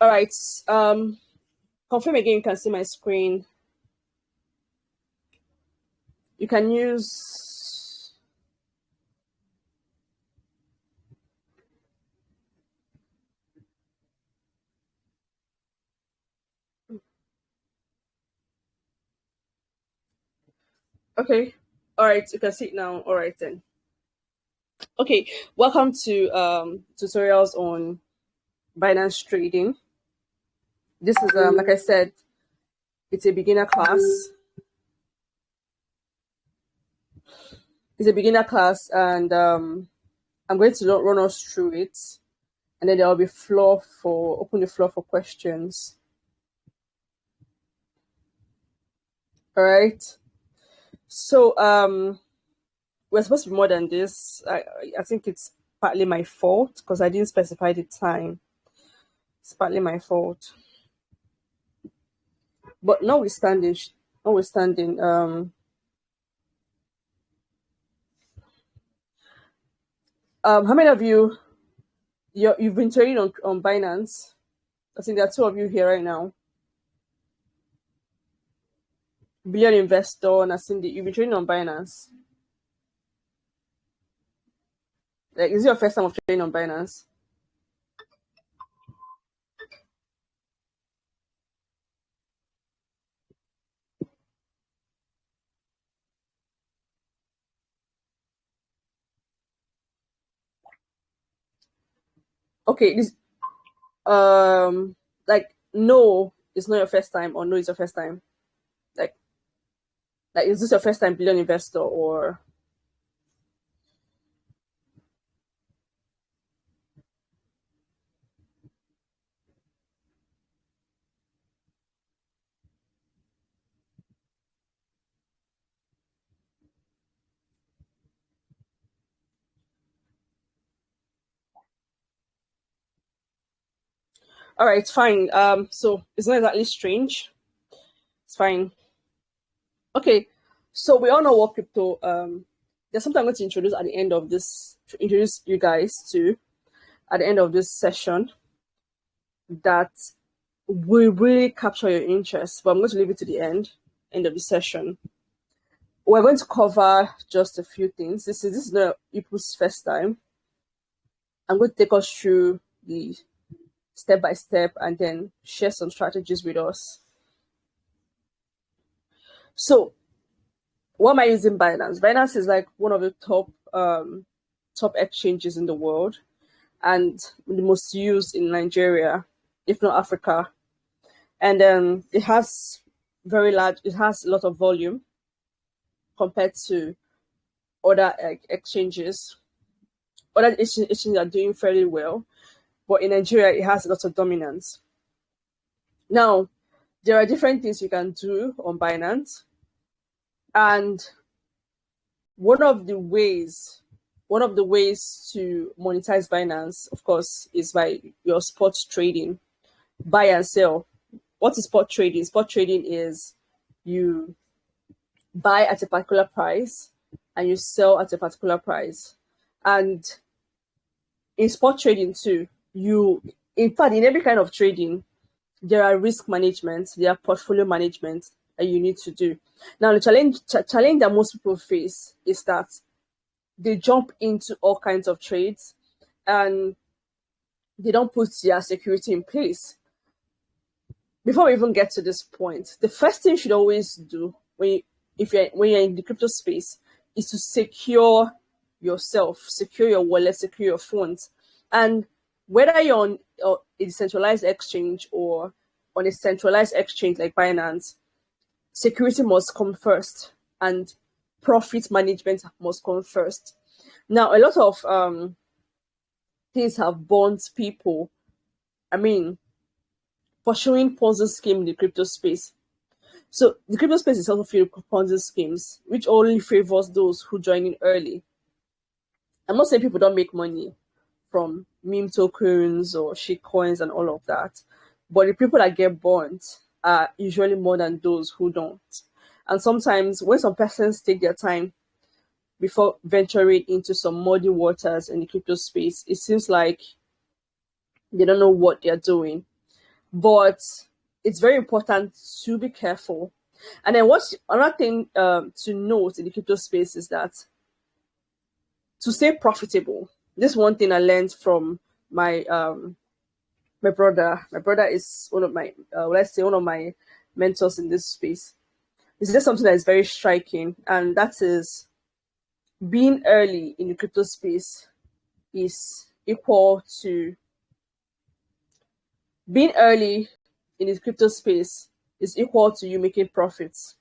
All right. Confirm again. You can see my screen. You can use. Okay. All right. You can see it now. All right then. Okay. Welcome to tutorials on Binance trading. This is like I said, it's a beginner class. It's a beginner class, and I'm going to run us through it, and then there will be open the floor for questions. All right. So we're supposed to be more than this. I think it's partly my fault because I didn't specify the time. It's partly my fault. But notwithstanding, how many of you've been trading on Binance? I think there are two of you here right now. Billion investor and Cindy, you've been trading on Binance. Like, is it your first time of trading on Binance? Okay, this like no, it's not your first time, or no, it's your first time. Like is this your first time billion investor or? All right, fine. So it's not exactly strange. It's fine. Okay, so we all know what crypto. There's something I'm going to introduce at the end of this. To introduce you guys to at the end of this session that will really capture your interest. But I'm going to leave it to the end of the session. We're going to cover just a few things. This is not Ipu's first time. I'm going to take us through the step by step and then share some strategies with us. So, what am I using Binance? Binance is like one of the top exchanges in the world and the most used in Nigeria, if not Africa. And it has it has a lot of volume compared to other exchanges. Other exchanges are doing fairly well, but in Nigeria, it has a lot of dominance. Now, there are different things you can do on Binance, and one of the ways to monetize Binance, of course, is by your spot trading, buy and sell. What is spot trading? Spot trading is you buy at a particular price and you sell at a particular price. And in spot trading too, in fact, in every kind of trading, there are risk management, there are portfolio management that you need to do. Now, the challenge that most people face is that they jump into all kinds of trades and they don't put their security in place. Before we even get to this point, the first thing you should always do when you're in the crypto space is to secure yourself, secure your wallet, secure your funds. And whether you're on a decentralized exchange or on a centralized exchange like Binance, security must come first and profit management must come first. Now, a lot of things have burnt people. I mean, pursuing Ponzi scheme in the crypto space. So the crypto space is also filled with Ponzi schemes, which only favors those who join in early. I'm not saying people don't make money from meme tokens or shit coins and all of that, but the people that get burnt are usually more than those who don't. And sometimes when some persons take their time before venturing into some muddy waters in the crypto space, it seems like they don't know what they're doing. but it's very important to be careful. And then what's another thing to note in the crypto space is that to stay profitable, this one thing I learned from my my brother. My brother is one of my let's say one of my mentors in this space. It's just something that is very striking, and that is being early in the crypto space is equal to being early in the crypto space is equal to you making profits.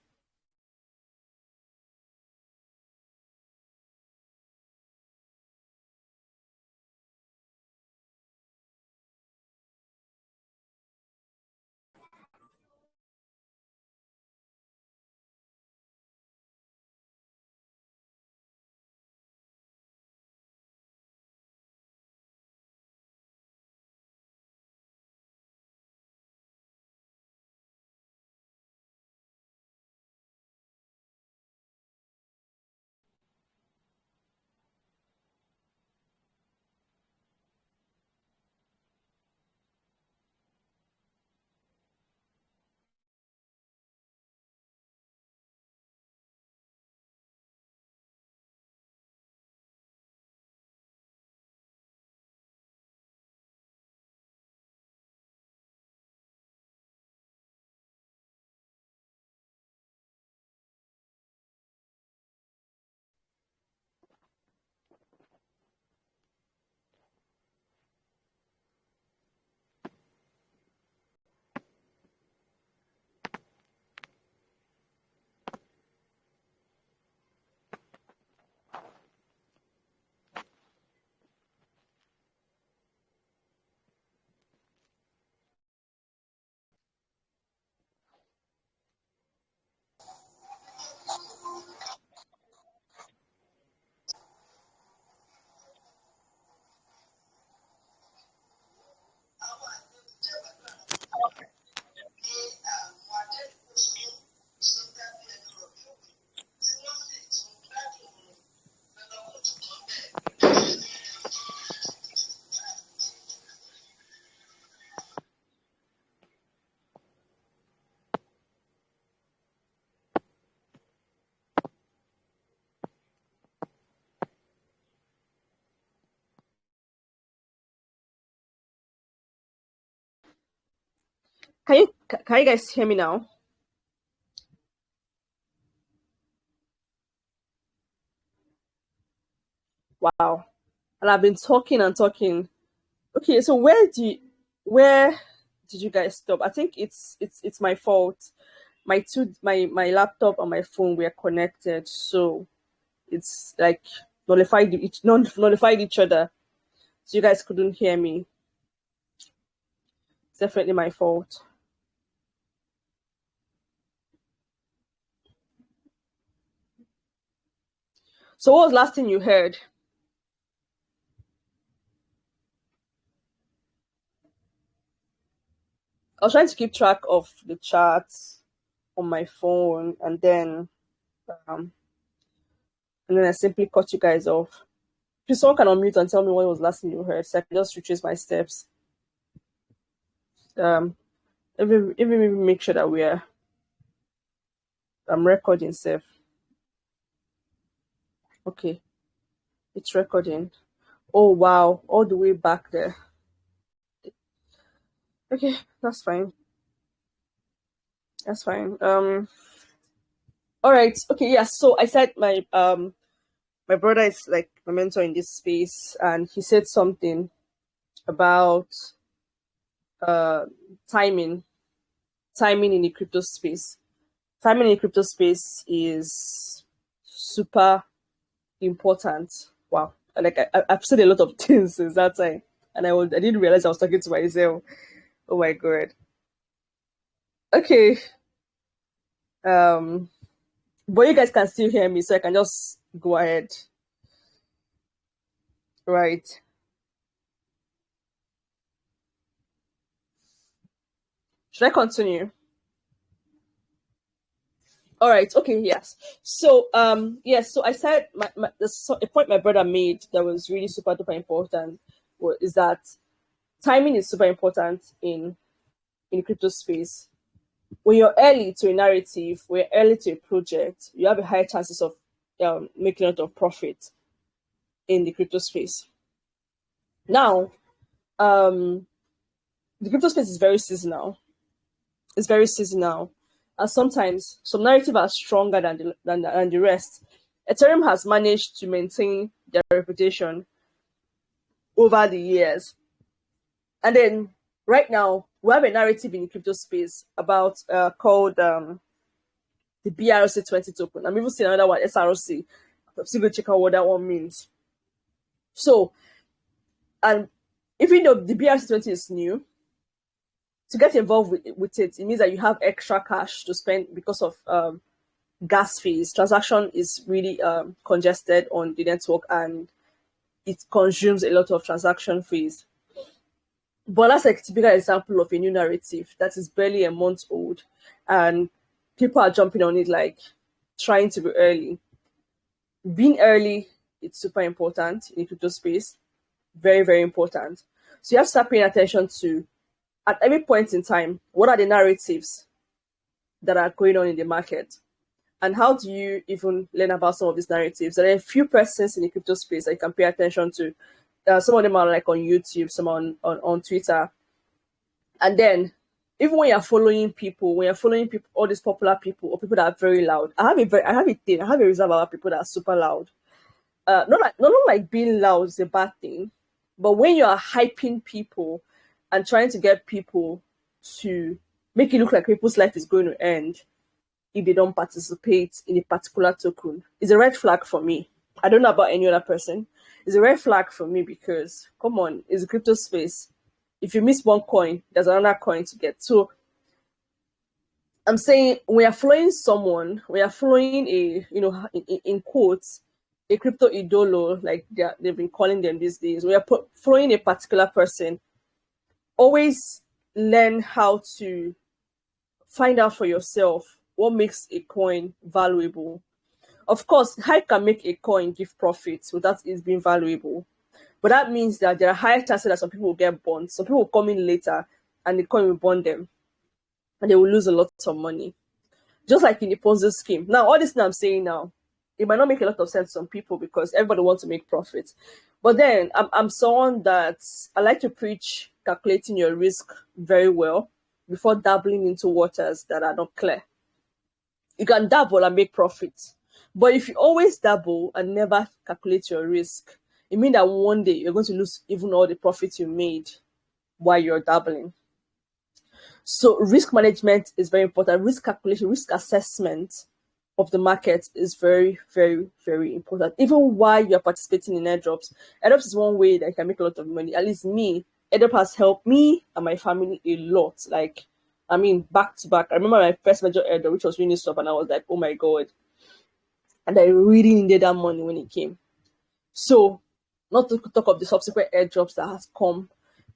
Can you guys hear me now? Wow. And I've been talking and talking. Okay, so where did you guys stop? I think it's my fault. My laptop and my phone were connected, so it's like nullified each other. So you guys couldn't hear me. It's definitely my fault. So what was the last thing you heard? I was trying to keep track of the charts on my phone, um, and then I simply cut you guys off. Please, someone can unmute and tell me what was the last thing you heard, so I can just retrace my steps. Um, even maybe make sure that I'm recording safe. Okay, it's recording. Oh wow, all the way back there. Okay, that's fine. That's fine. All right. Okay. Yeah. So I said my brother is like my mentor in this space, and he said something about uh timing, timing in the crypto space. Timing in the crypto space is super important. Wow. I've said a lot of things since that time, and I didn't realize I was talking to myself. Oh my god. Okay. Um, but you guys can still hear me, so I can just go ahead. Right. Should I continue? All right. Okay. Yes. So, yes. So I said a point my brother made that was really super duper important is that timing is super important in in the crypto space, when you're early to a narrative, when you're early to a project, you have a higher chances of making a lot of profit in the crypto space. Now, the crypto space is very seasonal. It's very seasonal. And sometimes some narrative are stronger than the rest. Ethereum has managed to maintain their reputation over the years. And then right now, we have a narrative in the crypto space about called the BRC20 token. I'm even seeing another one, SRC. I'm still going to check out what that one means. So, and even though the BRC20 is new, to get involved with it, it means that you have extra cash to spend because of gas fees. Transaction is really congested on the network, and it consumes a lot of transaction fees. But that's a typical example of a new narrative that is barely a month old, and people are jumping on it like trying to be early. Being early, it's super important in the crypto space. Very, very important. So you have to start paying attention to, at every point in time, what are the narratives that are going on in the market? And how do you even learn about some of these narratives? There are a few persons in the crypto space that you can pay attention to. Some of them are like on YouTube, some on Twitter. And then, even when you're following people, all these popular people or people that are very loud, I have a reserve about people that are super loud. Not like being loud is a bad thing, but when you are hyping people and trying to get people to make it look like people's life is going to end if they don't participate in a particular token, it's a red flag for me. I don't know about any other person. It's a red flag for me because, come on, it's a crypto space. If you miss one coin, there's another coin to get. So I'm saying we are following someone, we are following in quotes, a crypto idolo, like they've been calling them these days. We are following a particular person. Always learn how to find out for yourself what makes a coin valuable. Of course, hype can make a coin give profits without it being valuable. But that means that there are higher chances that some people will get burned. Some people will come in later and the coin will burn them. And they will lose a lot of money. Just like in the Ponzi scheme. Now, all this thing I'm saying now, it might not make a lot of sense to some people because everybody wants to make profits. But then I'm someone that I like to preach calculating your risk very well before dabbling into waters that are not clear. You can dabble and make profits. But if you always dabble and never calculate your risk, it means that one day you're going to lose even all the profits you made while you're dabbling. So risk management is very important. Risk calculation, risk assessment of the market is very, very, very important. Even while you're participating in airdrops. Airdrops is one way that you can make a lot of money. At least me, airdrop has helped me and my family a lot. Like, I mean, back to back. I remember my first major airdrop, which was Uniswap, and I was like, oh my God. And I really needed that money when it came. So, not to talk of the subsequent airdrops that has come,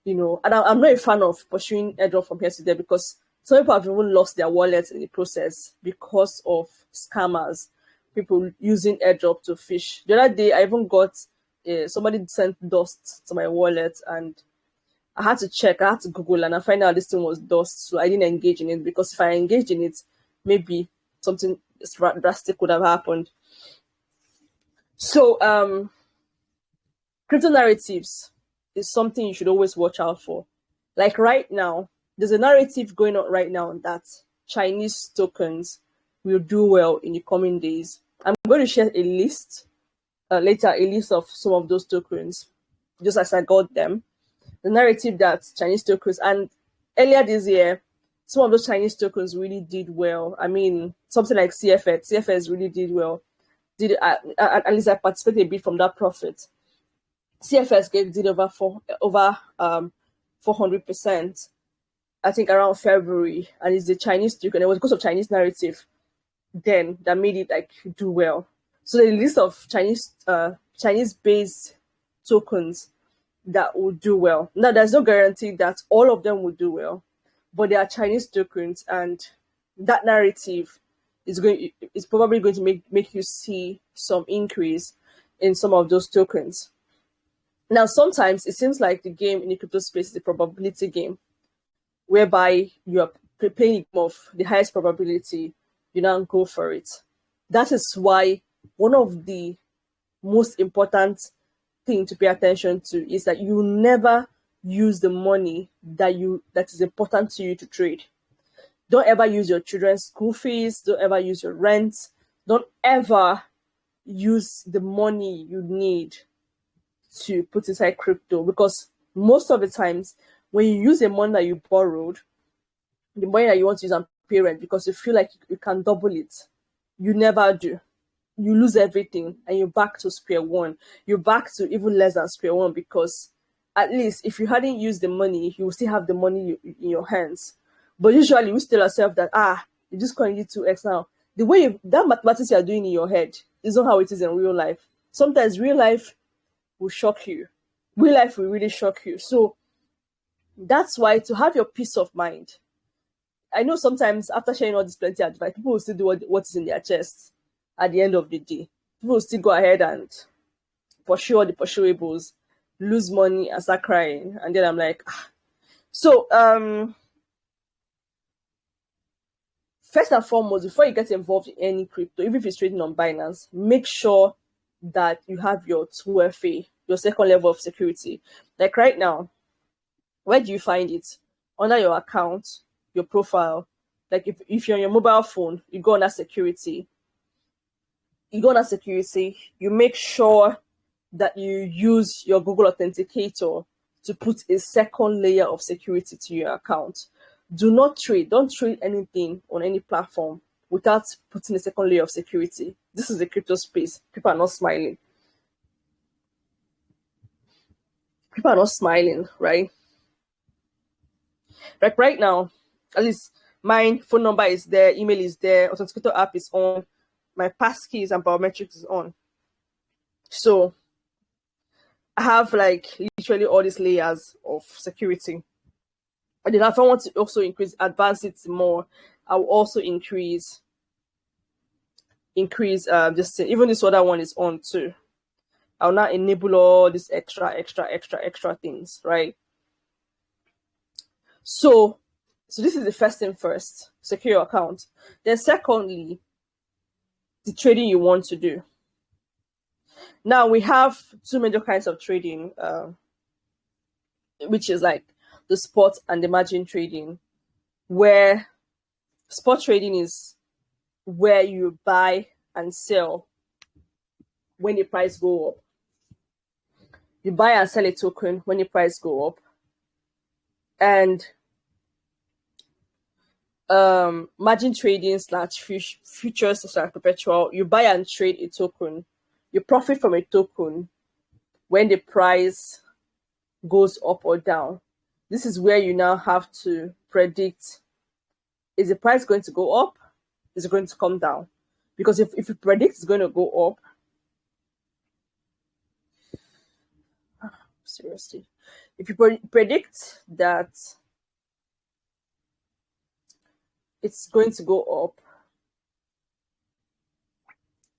and I'm not a fan of pursuing airdrop from here to there because some people have even lost their wallets in the process because of scammers, people using airdrop to fish. The other day, I even got somebody sent dust to my wallet, and I had to check, I had to Google, and I find out this thing was dust, so I didn't engage in it because if I engaged in it, maybe something drastic would have happened. So, crypto narratives is something you should always watch out for. Like right now, there's a narrative going on right now that Chinese tokens will do well in the coming days. I'm going to share a list later, a list of some of those tokens, just as I got them. The narrative that Chinese tokens, and earlier this year, some of those Chinese tokens really did well. I mean, something like CFX really did well. At least I participated a bit from that profit. CFS did over 400%, I think around February, and it's the Chinese token. It was because of Chinese narrative then that made it like do well. So the list of Chinese-based tokens that will do well. Now, there's no guarantee that all of them will do well, but they are Chinese tokens, and that narrative is probably going to make you see some increase in some of those tokens. Now, sometimes it seems like the game in the crypto space is a probability game. whereby you are playing of the highest probability, you now go for it. That is why one of the most important thing to pay attention to is that you never use the money that is important to you to trade. Don't ever use your children's school fees. Don't ever use your rent. Don't ever use the money you need to put inside crypto, because most of the times when you use the money that you borrowed, the money that you want to use on pay rent because you feel like you can double it, you never do. You lose everything and you're back to square one. You're back to even less than square one, because at least if you hadn't used the money, you will still have the money in your hands. But usually we tell ourselves that, you just can't get 2x now. The way that mathematics you are doing in your head is not how it is in real life. Sometimes real life will shock you. Real life will really shock you. So that's why, to have your peace of mind, I know sometimes after sharing all this plenty of advice, people will still do what is in their chest at the end of the day. People will still go ahead and pursue all the pursuables, lose money and start crying. And then I'm like, So, first and foremost, before you get involved in any crypto, even if it's trading on Binance, make sure that you have your 2FA, your second level of security. Like right now, where do you find it? Under your account, your profile. Like if you're on your mobile phone, you go under security. You make sure that you use your Google Authenticator to put a second layer of security to your account. Don't trade anything on any platform without putting a second layer of security. This is the crypto space. People are not smiling. Right? Like right now, at least my phone number is there, email is there, Authenticator app is on, my passkeys and biometrics is on. So I have like literally all these layers of security. And then if I want to also advance it more, I will also increase this thing. Even this other one is on too. I'll now enable all these extra things, right? So this is the first thing first, secure your account. Then secondly, the trading you want to do. Now we have two major kinds of trading, which is like the spot and the margin trading, where spot trading is where you buy and sell when the price go up. You buy and sell a token when the price go up. And margin trading / futures / perpetual, you buy and trade a token. You profit from a token when the price goes up or down. This is where you now have to predict, is the price going to go up? Is it going to come down? Because if you predict it's going to go up, seriously, if you predict that it's going to go up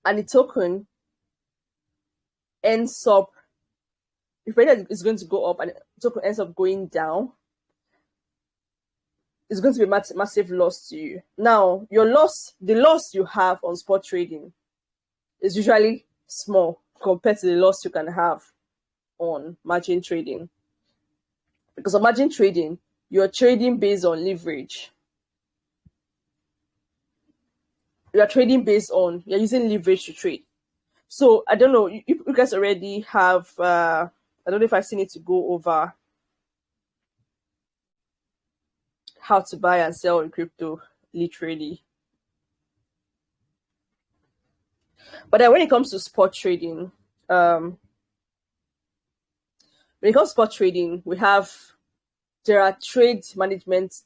and the token ends up, if you predict it's going to go up and the token ends up going down, it's going to be a massive loss to you. Now, the loss you have on spot trading is usually small compared to the loss you can have on margin trading. Because on margin trading, you're trading based on leverage. You're using leverage to trade. So I don't know, you guys already have, I don't know if I've seen it to go over how to buy and sell in crypto literally. But then when it comes to spot trading, we have, there are trade management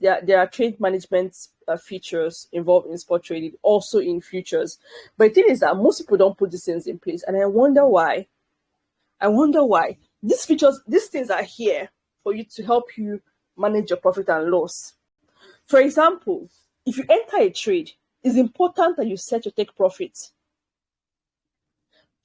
features involved in spot trading, also in futures. But the thing is that most people don't put these things in place, and I wonder why. These things are here for you to help you manage your profit and loss. For example, if you enter a trade, it's important that you set your take profit.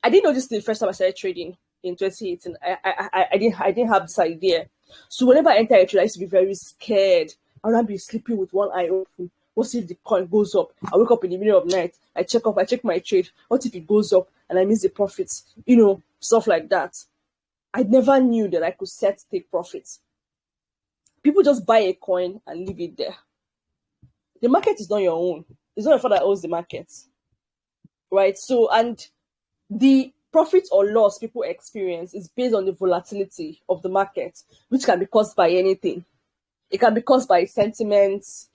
I didn't know this the first time I started trading in 2018. I didn't have this idea. So whenever I enter a trade, I used to be very scared I'll not be sleeping with one eye open. What if the coin goes up? I wake up in the middle of the night. I check my trade. What if it goes up and I miss the profits? Stuff like that. I never knew that I could take profits. People just buy a coin and leave it there. The market is not your own. It's not your father that owns the market. Right? So, and the profit or loss people experience is based on the volatility of the market, which can be caused by anything. It can be caused by sentiments,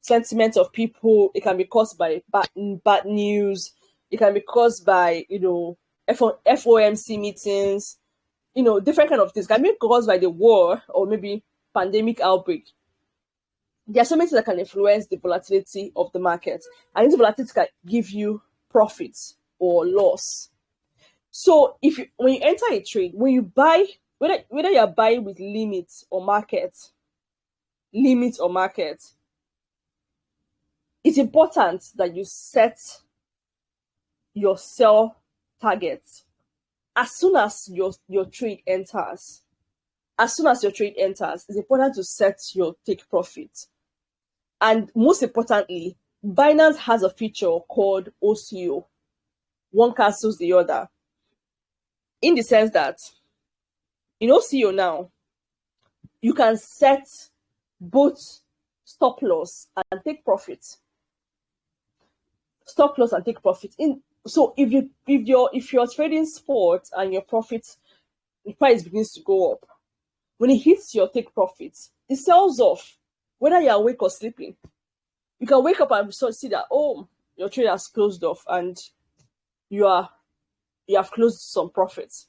sentiment of people. It can be caused by bad news. It can be caused by, FOMC meetings, different kind of things. It can be caused by the war or maybe pandemic outbreak. There are so many things that can influence the volatility of the market. And this volatility can give you profits or loss. So when you enter a trade, when you buy, whether you're buying with limits or market, it's important that you set your sell targets as soon as your trade enters. As soon as your trade enters, it's important to set your take profit. And most importantly, Binance has a feature called OCO. One cancels the other. In the sense that in OCO now, you can set both stop loss and take profit. Stop loss and take profit. So if you're trading sport and your profit, the price begins to go up, when it hits your take profit, it sells off, whether you're awake or sleeping. You can wake up and see that, your trade has closed off and you have closed some profits.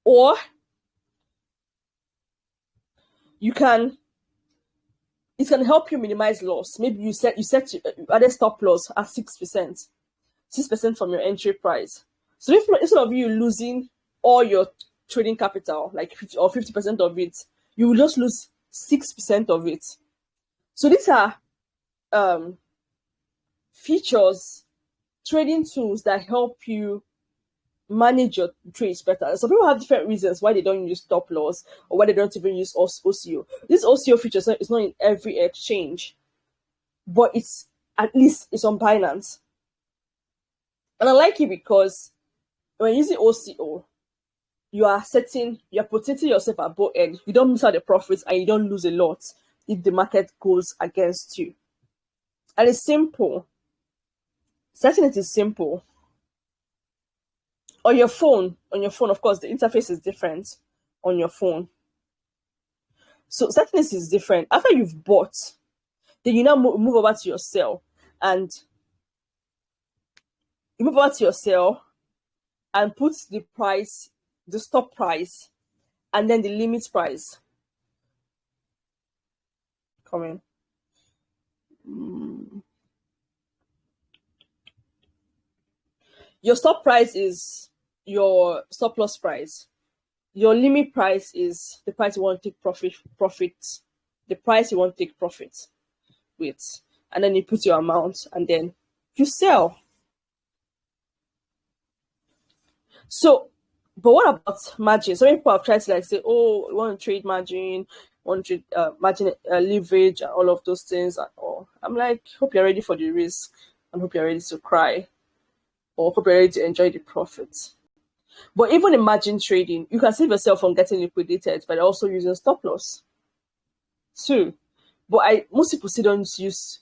Or it can help you minimize loss. Maybe you added stop loss at 6% from your entry price. So if instead of you losing all your trading capital, like 50% of it, you will just lose 6% of it. So these are features, trading tools that help you manage your trades better. Some people have different reasons why they don't use stop loss or why they don't even use OCO. This OCO feature is not in every exchange, but it's at least it's on Binance. And I like it because when using OCO, you're protecting yourself at both ends. You don't miss out the profits and you don't lose a lot if the market goes against you. And it's simple. Setting it is simple. On your phone, of course, the interface is different on your phone. So setting this is different. After you've bought, then you now move over to your sell, and you move over to your sell and put the price, the stop price, and then the limit price. Come in. Your stop price is your stop loss price. Your limit price is the price you want to take profit. The price you want to take profit with, and then you put your amount, and then you sell. So, but what about margin? Some people have tried to say, "Oh, we want to trade margin, want to trade margin leverage, and all of those things." And all. I'm like, hope you're ready for the risk, and hope you're ready to cry, or hope you're ready to enjoy the profits. But even in margin trading, you can save yourself from getting liquidated by also using stop loss too. But most people still don't use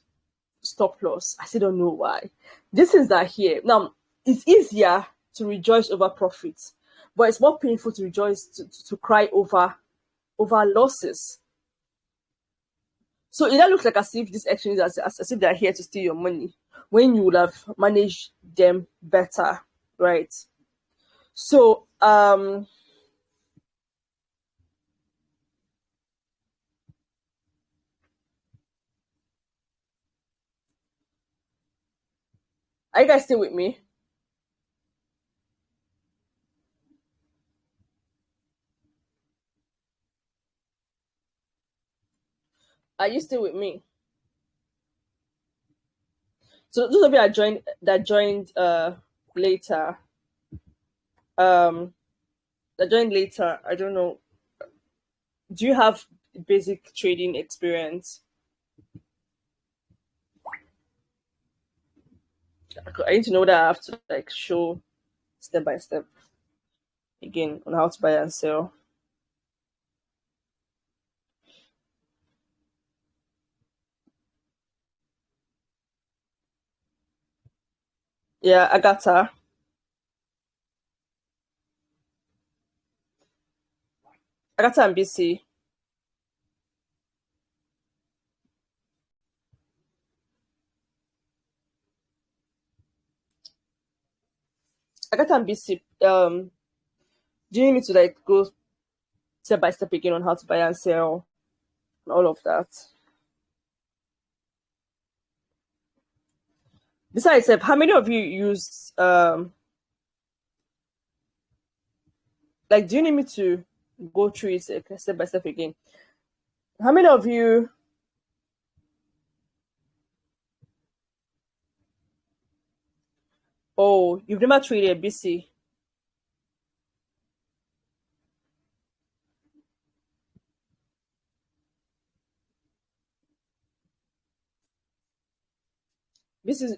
stop loss. I still don't know why. These things are here. Now, it's easier to rejoice over profits, but it's more painful to rejoice, to cry over losses. So it looks like as if these exchanges as if they're here to steal your money when you would have managed them better, right? So are you guys still with me? Are you still with me? So those of you that joined later, I don't know. Do you have basic trading experience. I need to know that I have to like show step by step again on how to buy and sell. Yeah, Agatha. Agatha and BC. Agatha and BC. Do you need me to like go step by step again on how to buy and sell and all of that? Besides, how many of you use like, do you need me to go through it step by step again? How many of you you've never traded BC?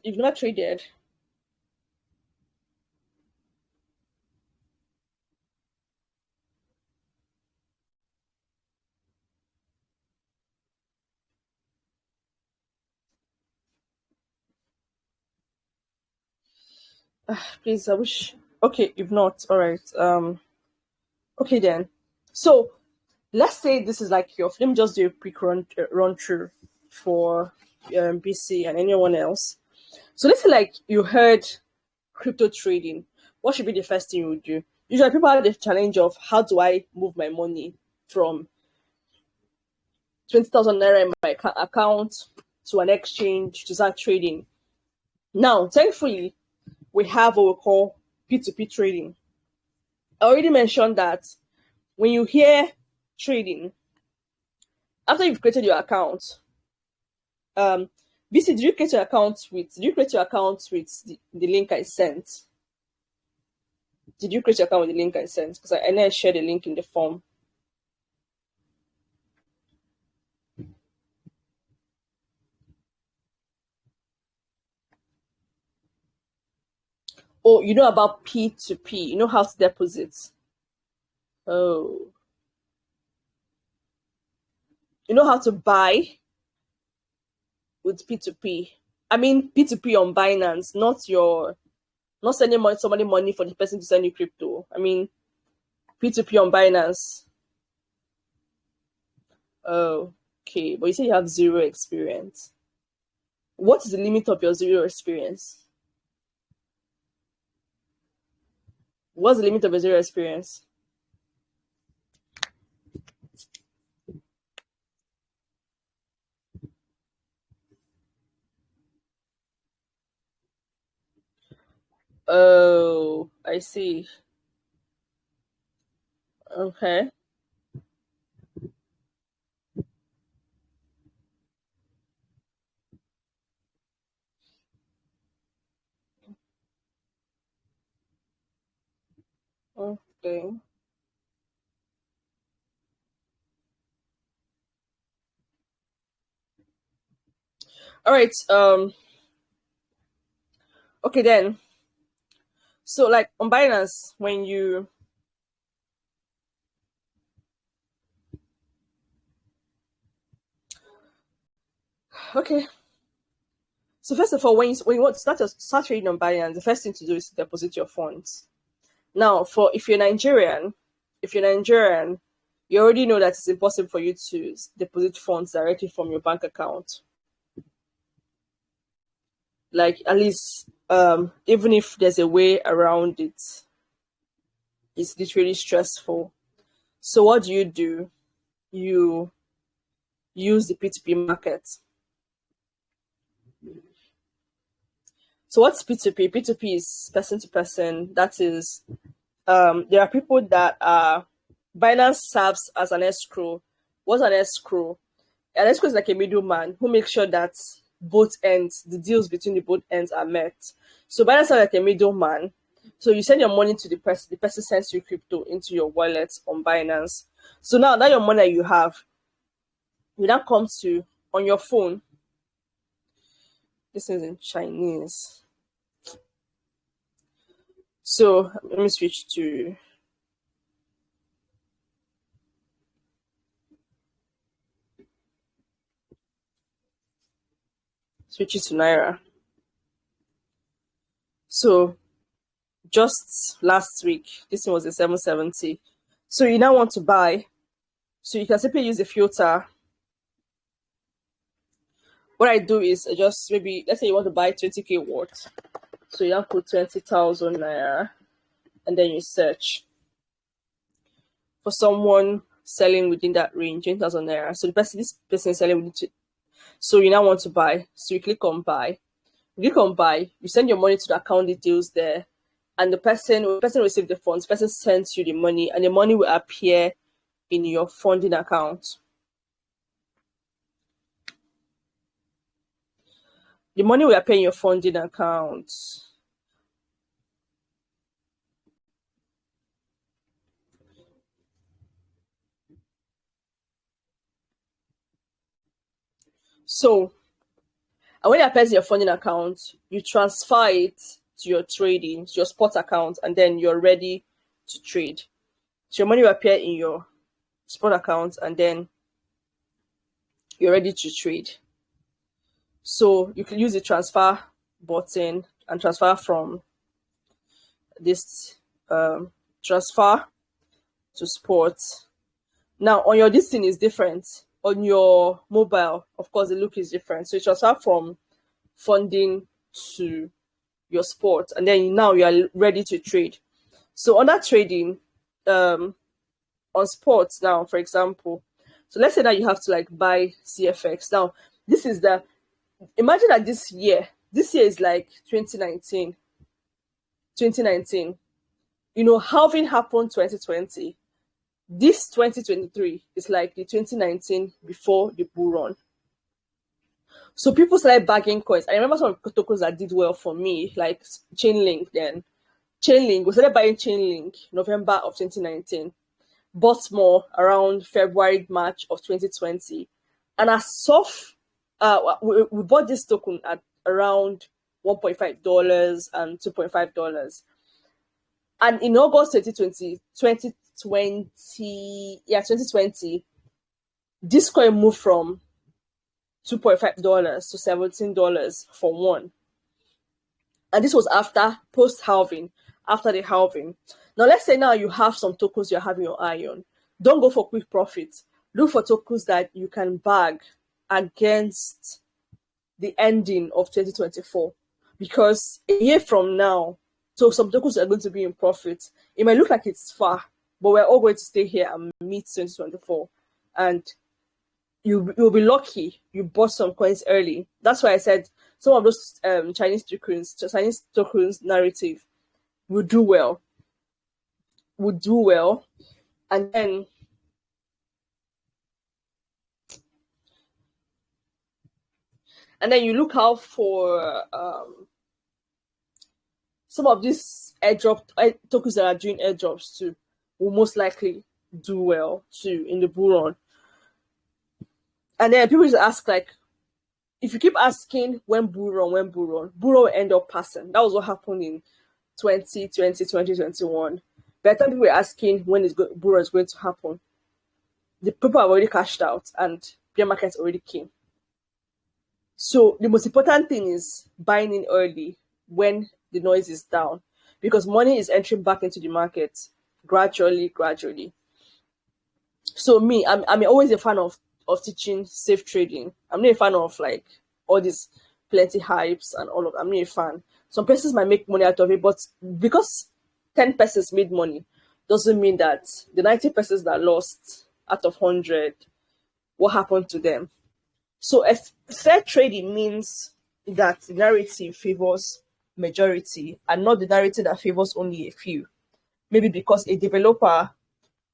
You've never traded. Please, I wish. Okay, if not, all right. Okay then. So let's say this is like your. Let me just do a quick run through for BC and anyone else. So let's say like you heard crypto trading. What should be the first thing you would do? Usually, people have the challenge of how do I move my money from 20,000 naira in my account to an exchange to start trading. Now, thankfully, we have what we call P2P trading. I already mentioned that when you hear trading, after you've created your account, BC, did you create your account with the link I sent? Did you create your account with the link I sent? Because I know I shared the link in the form. Oh, you know about P2P. You know how to deposit. Oh. You know how to buy with P2P. I mean P2P on Binance, not sending somebody money for the person to send you crypto. I mean P2P on Binance. Oh, okay. But you say you have zero experience. What is the limit of your zero experience? What's the limit of your zero experience? Oh, I see. Okay. Okay. All right. Okay then. So like on Binance, when you okay. So first of all, when you want to start trading on Binance, the first thing to do is to deposit your funds. Now, if you're Nigerian, you already know that it's impossible for you to deposit funds directly from your bank account. Like at least, even if there's a way around it, it's literally stressful. So what do? You use the P2P market. So what's P2P? P2P is person to person. That is, there are people that are Binance serves as an escrow. What's an escrow? An escrow is like a middleman who makes sure that both ends, the deals between the both ends are met. So Binance is like a middleman. So you send your money to the person sends you crypto into your wallet on Binance. So now that your money you have, We now come to on your phone. This is in Chinese. So let me switch to Naira. So just last week, this one was a 770. So you now want to buy. So you can simply use the filter. What I do is I just maybe, let's say you want to buy 20k worth. So you now put 20,000 Naira and then you search for someone selling within that range, 20,000 Naira. So this person is selling within. So you now want to buy. So you click on buy. You click on buy, you send your money to the account details there, and the person receives the funds, the person sends you the money, and the money will appear in your funding account. The money will appear in your funding account. So, and when it appears in your funding account, you transfer it to your trading, to your spot account, and then you're ready to trade. So your money will appear in your spot account, and then you're ready to trade. So you can use the transfer button and transfer from this transfer to spot. Now on your this thing is different. On your mobile, of course, the look is different. So you transfer from funding to your spot, and then now you are ready to trade. So under trading, on sports now, for example, so let's say that you have to like buy CFX. Now, this is the, imagine that this year is like 2019. You know, halving happened 2020. This 2023 is like the 2019 before the bull run. So people started bagging coins. I remember some tokens that did well for me, like Chainlink then. Chainlink, we started buying Chainlink November of 2019. Bought more around February, March of 2020. And as soft, we bought this token at around $1.5 and $2.5. And in August 2020, this coin moved from $2.5 to $17 for one. And this was after post-halving, after the halving. Now, let's say now you have some tokens you're having your eye on. Don't go for quick profits. Look for tokens that you can bag against the ending of 2024. Because a year from now, so some tokens are going to be in profit. It might look like it's far, but we're all going to stay here and meet 2024. And you'll be lucky you bought some coins early. That's why I said some of those Chinese tokens narrative will do well. And then you look out for some of these airdrop tokens that are doing airdrops too will most likely do well too in the bull run. And then people just ask, like, if you keep asking when bull run will end up passing. That was what happened in 2020, 2021. By the time people were asking when bull run is going to happen, the people have already cashed out and bear markets already came. So the most important thing is buying in early when the noise is down, because money is entering back into the market gradually. So me, I'm always a fan of teaching safe trading. I'm not a fan of like all these plenty hypes and all of. I'm not a fan. Some persons might make money out of it, but because 10 persons made money doesn't mean that the 90 persons that lost out of 100, what happened to them? So if fair trading means that the narrative favors majority and not the narrative that favors only a few. Maybe because a developer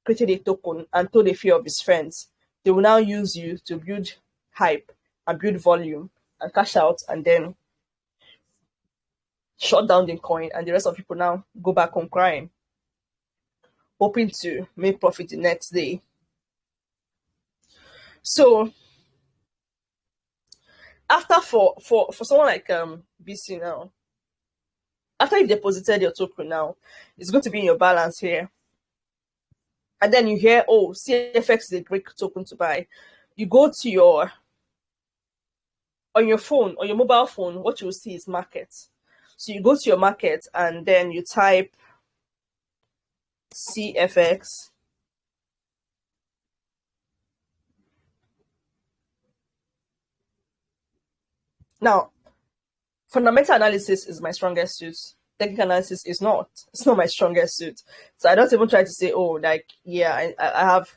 created a token and told a few of his friends, they will now use you to build hype and build volume and cash out and then shut down the coin, and the rest of people now go back home crying, hoping to make profit the next day. So After for someone like BC now, after you've deposited your token now, it's going to be in your balance here. And then you hear, oh, CFX is a great token to buy. You go to your on your phone, on your mobile phone, what you'll see is market. So you go to your market and then you type CFX. Now, fundamental analysis is my strongest suit. Technical analysis is not. It's not my strongest suit. So I don't even try to say, oh, like, yeah, I have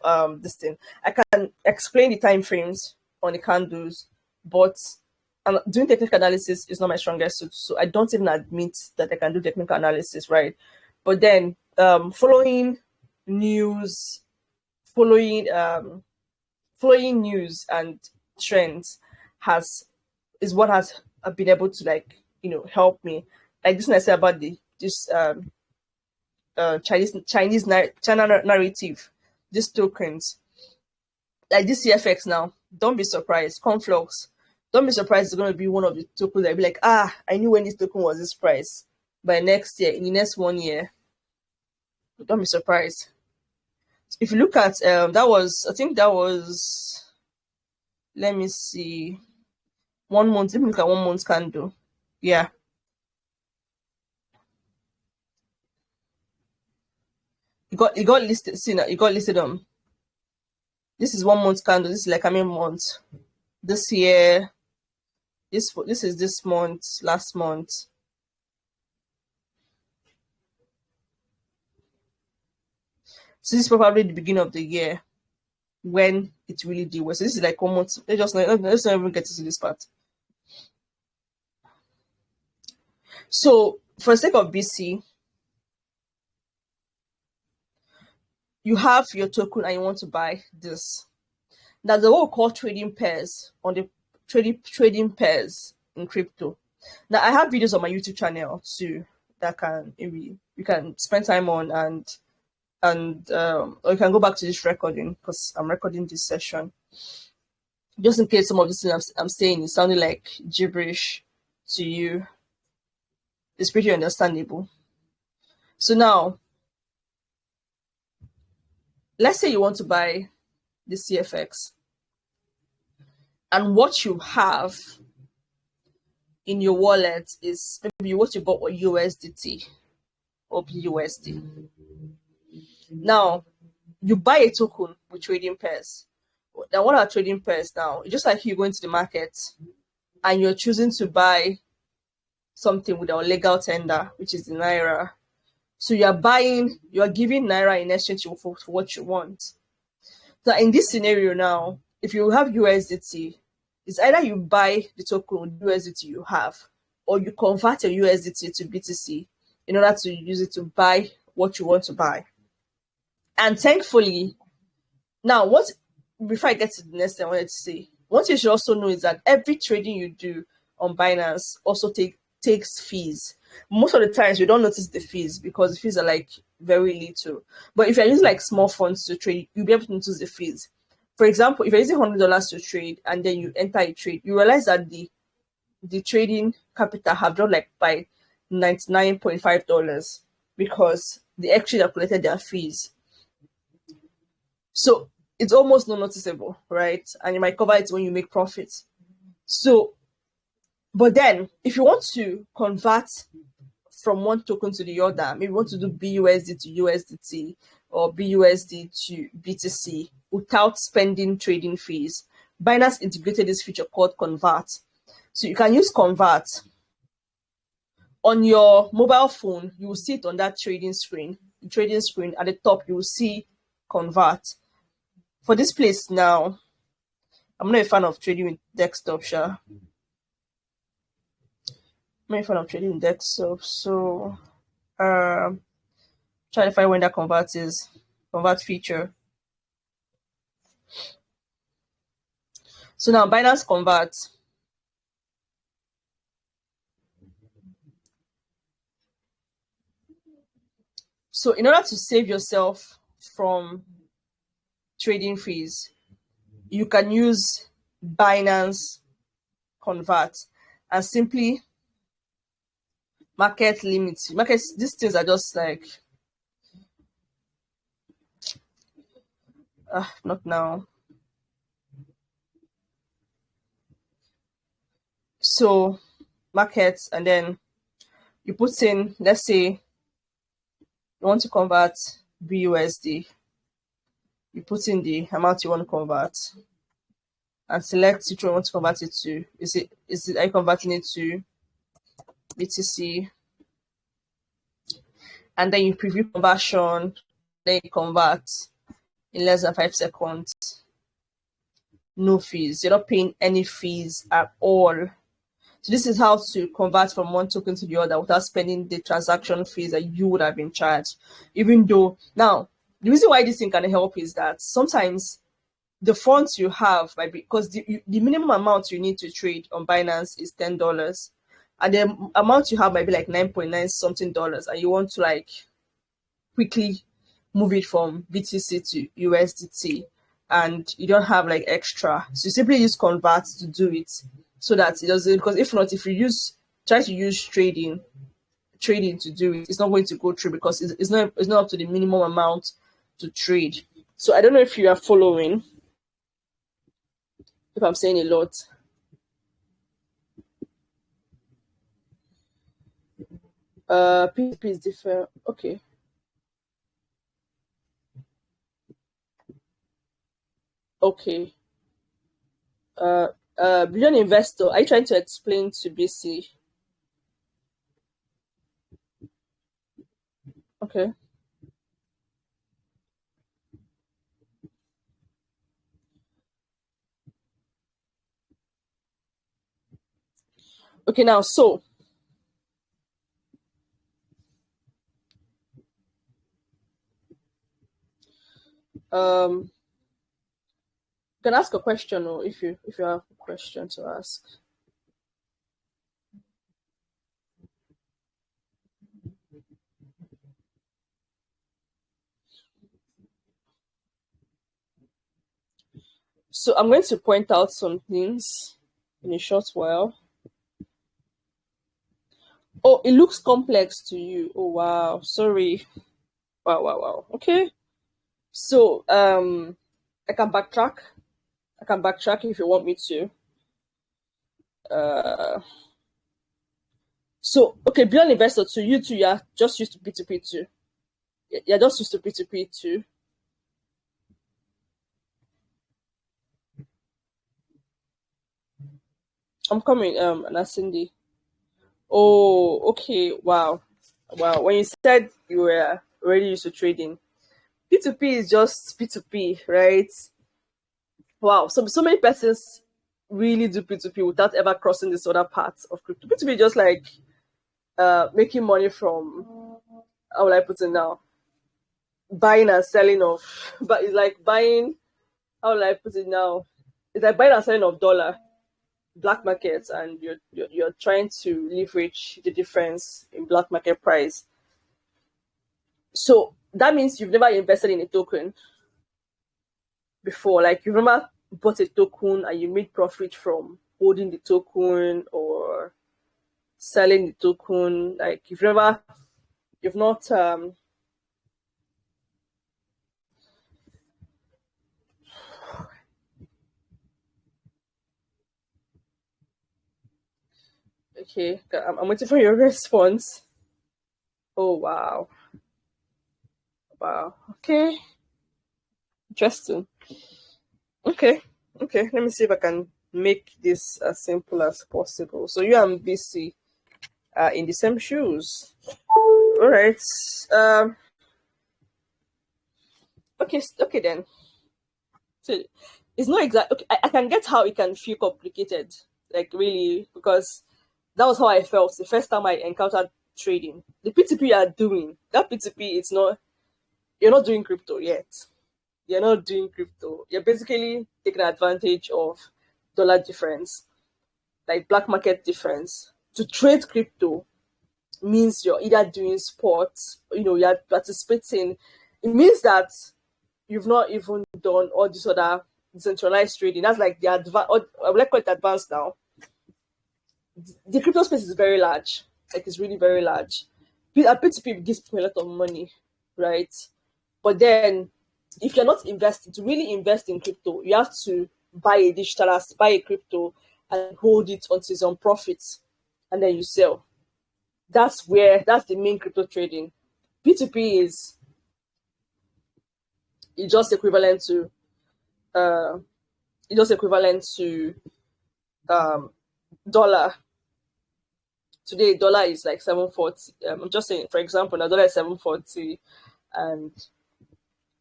this thing. I can explain the time frames on the candles, but doing technical analysis is not my strongest suit. So I don't even admit that I can do technical analysis, right? But then following news, following news and trends is what has been able to, like, help me. Like this, I say about this China narrative, these tokens, like this CFX now. Don't be surprised. Conflux. Don't be surprised. It's going to be one of the tokens that be like, I knew when this token was this price. By next year, in the next 1 year, don't be surprised. If you look at I think that was, let me see, 1 month. Let me look at 1 month candle. Yeah. It got listed. See now, it got listed on. This is 1 month candle. This is like, month. This year. This is this month. Last month. So this is probably the beginning of the year when it really did well. So this is like 1 month. Let's not even get to this part. So for the sake of BC, you have your token and you want to buy this. Now, the what we call trading pairs on the trading pairs in crypto. Now, I have videos on my YouTube channel too that you can spend time on, or you can go back to this recording because I'm recording this session just in case some of this things I'm saying is sounding like gibberish to you. It's pretty understandable. So now, let's say you want to buy the CFX, and what you have in your wallet is maybe what you bought with USDT or BUSD. Now, you buy a token with trading pairs. Now, what are trading pairs now? It's just like you go into the market and you're choosing to buy something with our legal tender, which is the Naira. So you are giving Naira in exchange for what you want. So in this scenario now, if you have USDT, it's either you buy the token with USDT you have, or you convert your USDT to BTC in order to use it to buy what you want to buy. And thankfully, now before I get to the next thing I wanted to say, what you should also know is that every trading you do on Binance also takes fees. Most of the times you don't notice the fees because the fees are like very little. But if you're using like small funds to trade, you'll be able to notice the fees. For example, if you're using $100 to trade and then you enter a trade, you realize that the trading capital have dropped like by $99.5 because the exchange have collected their fees. So it's almost not noticeable, right? And you might cover it when you make profits. So, but then if you want to convert from one token to the other, maybe you want to do BUSD to USDT or BUSD to BTC without spending trading fees, Binance integrated this feature called Convert. So you can use Convert. On your mobile phone, you will see it on that trading screen. The trading screen at the top, you will see Convert. For this place now, I'm not a fan of trading with desktop, I'm not a fan of trading with desktop, so trying to find when that convert feature. So now Binance Convert. So in order to save yourself from trading fees, you can use Binance convert, and simply market limits. Markets, these things are just like, not now. So markets, and then you put in, let's say you want to convert BUSD. You put in the amount you want to convert and select which one you want to convert it to. Are you converting it to BTC? And then you preview conversion, then you convert in less than 5 seconds. No fees. You're not paying any fees at all. So this is how to convert from one token to the other without spending the transaction fees that you would have been charged. Even though, now, the reason why this thing can help is that sometimes the funds you have might be, because the minimum amount you need to trade on Binance is $10, and the amount you have might be like 9.9 something dollars, and you want to like quickly move it from BTC to USDT, and you don't have like extra, so you simply use convert to do it, so that it doesn't, because if not, if you try to use trading to do it, it's not going to go through, because it's not up to the minimum amount to trade. So I don't know if you are following, if I'm saying a lot. P2P is different. Okay. Okay. Brilliant investor, are you trying to explain to BC? Okay. Okay, now, so you can ask a question, or if you have a question to ask. So I'm going to point out some things in a short while. Oh, it looks complex to you. Oh wow, sorry. Wow. Okay. So I can backtrack. If you want me to. So okay, beyond investor to you too, you're just used to P2P too. You're just used to P2P too. I'm coming, Cindy. Oh, okay. Wow. When you said you were already used to trading, P2P is just P2P, right? Wow. So many persons really do P2P without ever crossing this other part of crypto. P2P is just like making money from, how will I put it now? Buying and selling of, but it's like buying, how will I put it now? It's like buying and selling of dollar, black markets, and you're trying to leverage the difference in black market price. So that means you've never invested in a token before. Like, you remember bought a token and you made profit from holding the token or selling the token. Like, you've not okay, I'm waiting for your response. Oh wow. Okay, interesting. Okay, let me see if I can make this as simple as possible. So you and BC are in the same shoes. All right. Okay then. So it's not exact. Okay, I can get how it can feel complicated, like really, because that was how I felt the first time I encountered trading. The P2P you are doing, that P2P, it's not, you're not doing crypto yet. You're not doing crypto. You're basically taking advantage of dollar difference, like black market difference. To trade crypto means you're either doing sports, you're participating. It means that you've not even done all this other decentralized trading. That's like the I would like call it advanced now. the crypto space is very large. Like it's really very large. P2P gives people a lot of money, right? But then if you're not investing, to really invest in crypto, you have to buy a digital asset, buy a crypto and hold it until it's on profits and then you sell. That's the main crypto trading. P2P is it's just equivalent to dollar. Today dollar is like 740. I'm just saying, for example, now dollar is 740, and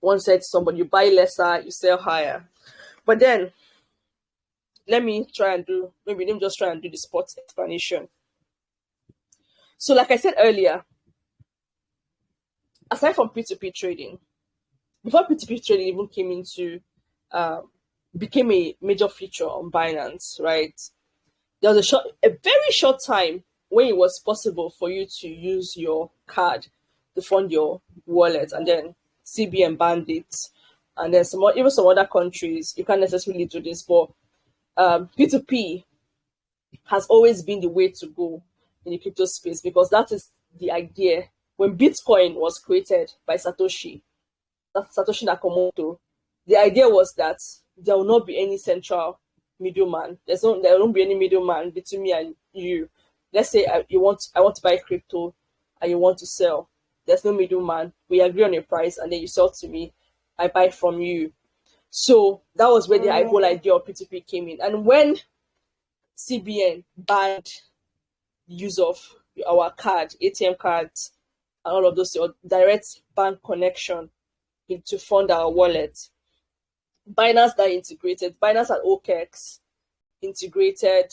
one said to somebody, you buy lesser, you sell higher. But then let me just try and do the spot explanation. So like I said earlier, aside from P2P trading, before P2P trading even became a major feature on Binance, right? There was a very short time when it was possible for you to use your card to fund your wallet, and then CBN banned it, and then even some other countries you can't necessarily do this, but P2P has always been the way to go in the crypto space, because that is the idea. When Bitcoin was created by Satoshi Nakamoto, the idea was that there will not be any central middleman. There won't be any middleman between me and you. Let's say I want to buy crypto and you want to sell. There's no middleman. We agree on a price and then you sell to me. I buy from you. So that was where the whole idea of P2P came in. And when CBN banned the use of our card, ATM cards, and all of those, or direct bank connection to fund our wallet, Binance and OKEx integrated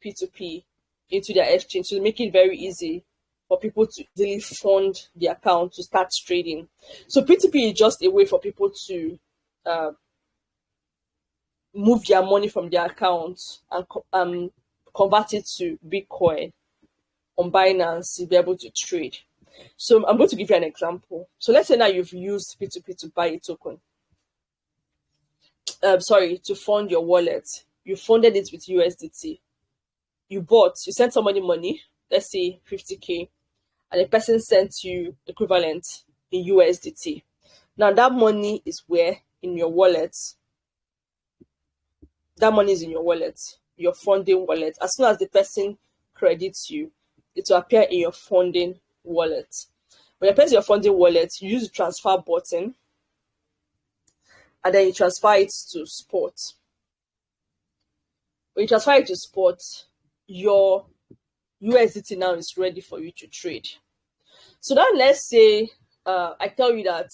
P2P into their exchange to make it very easy for people to easily fund the account to start trading. So P2P is just a way for people to move their money from their account and convert it to Bitcoin on Binance to be able to trade. So I'm going to give you an example. So let's say now you've used P2P to buy a token. To fund your wallet. You funded it with USDT. You sent somebody money, let's say 50K, and the person sent you equivalent in USDT. Now that money is in your wallet. That money is in your wallet, your funding wallet. As soon as the person credits you, it will appear in your funding wallet. When it appears in your funding wallet, you use the transfer button and then you transfer it to spot. When you transfer it to spot, your USDT now is ready for you to trade. So then let's say I tell you that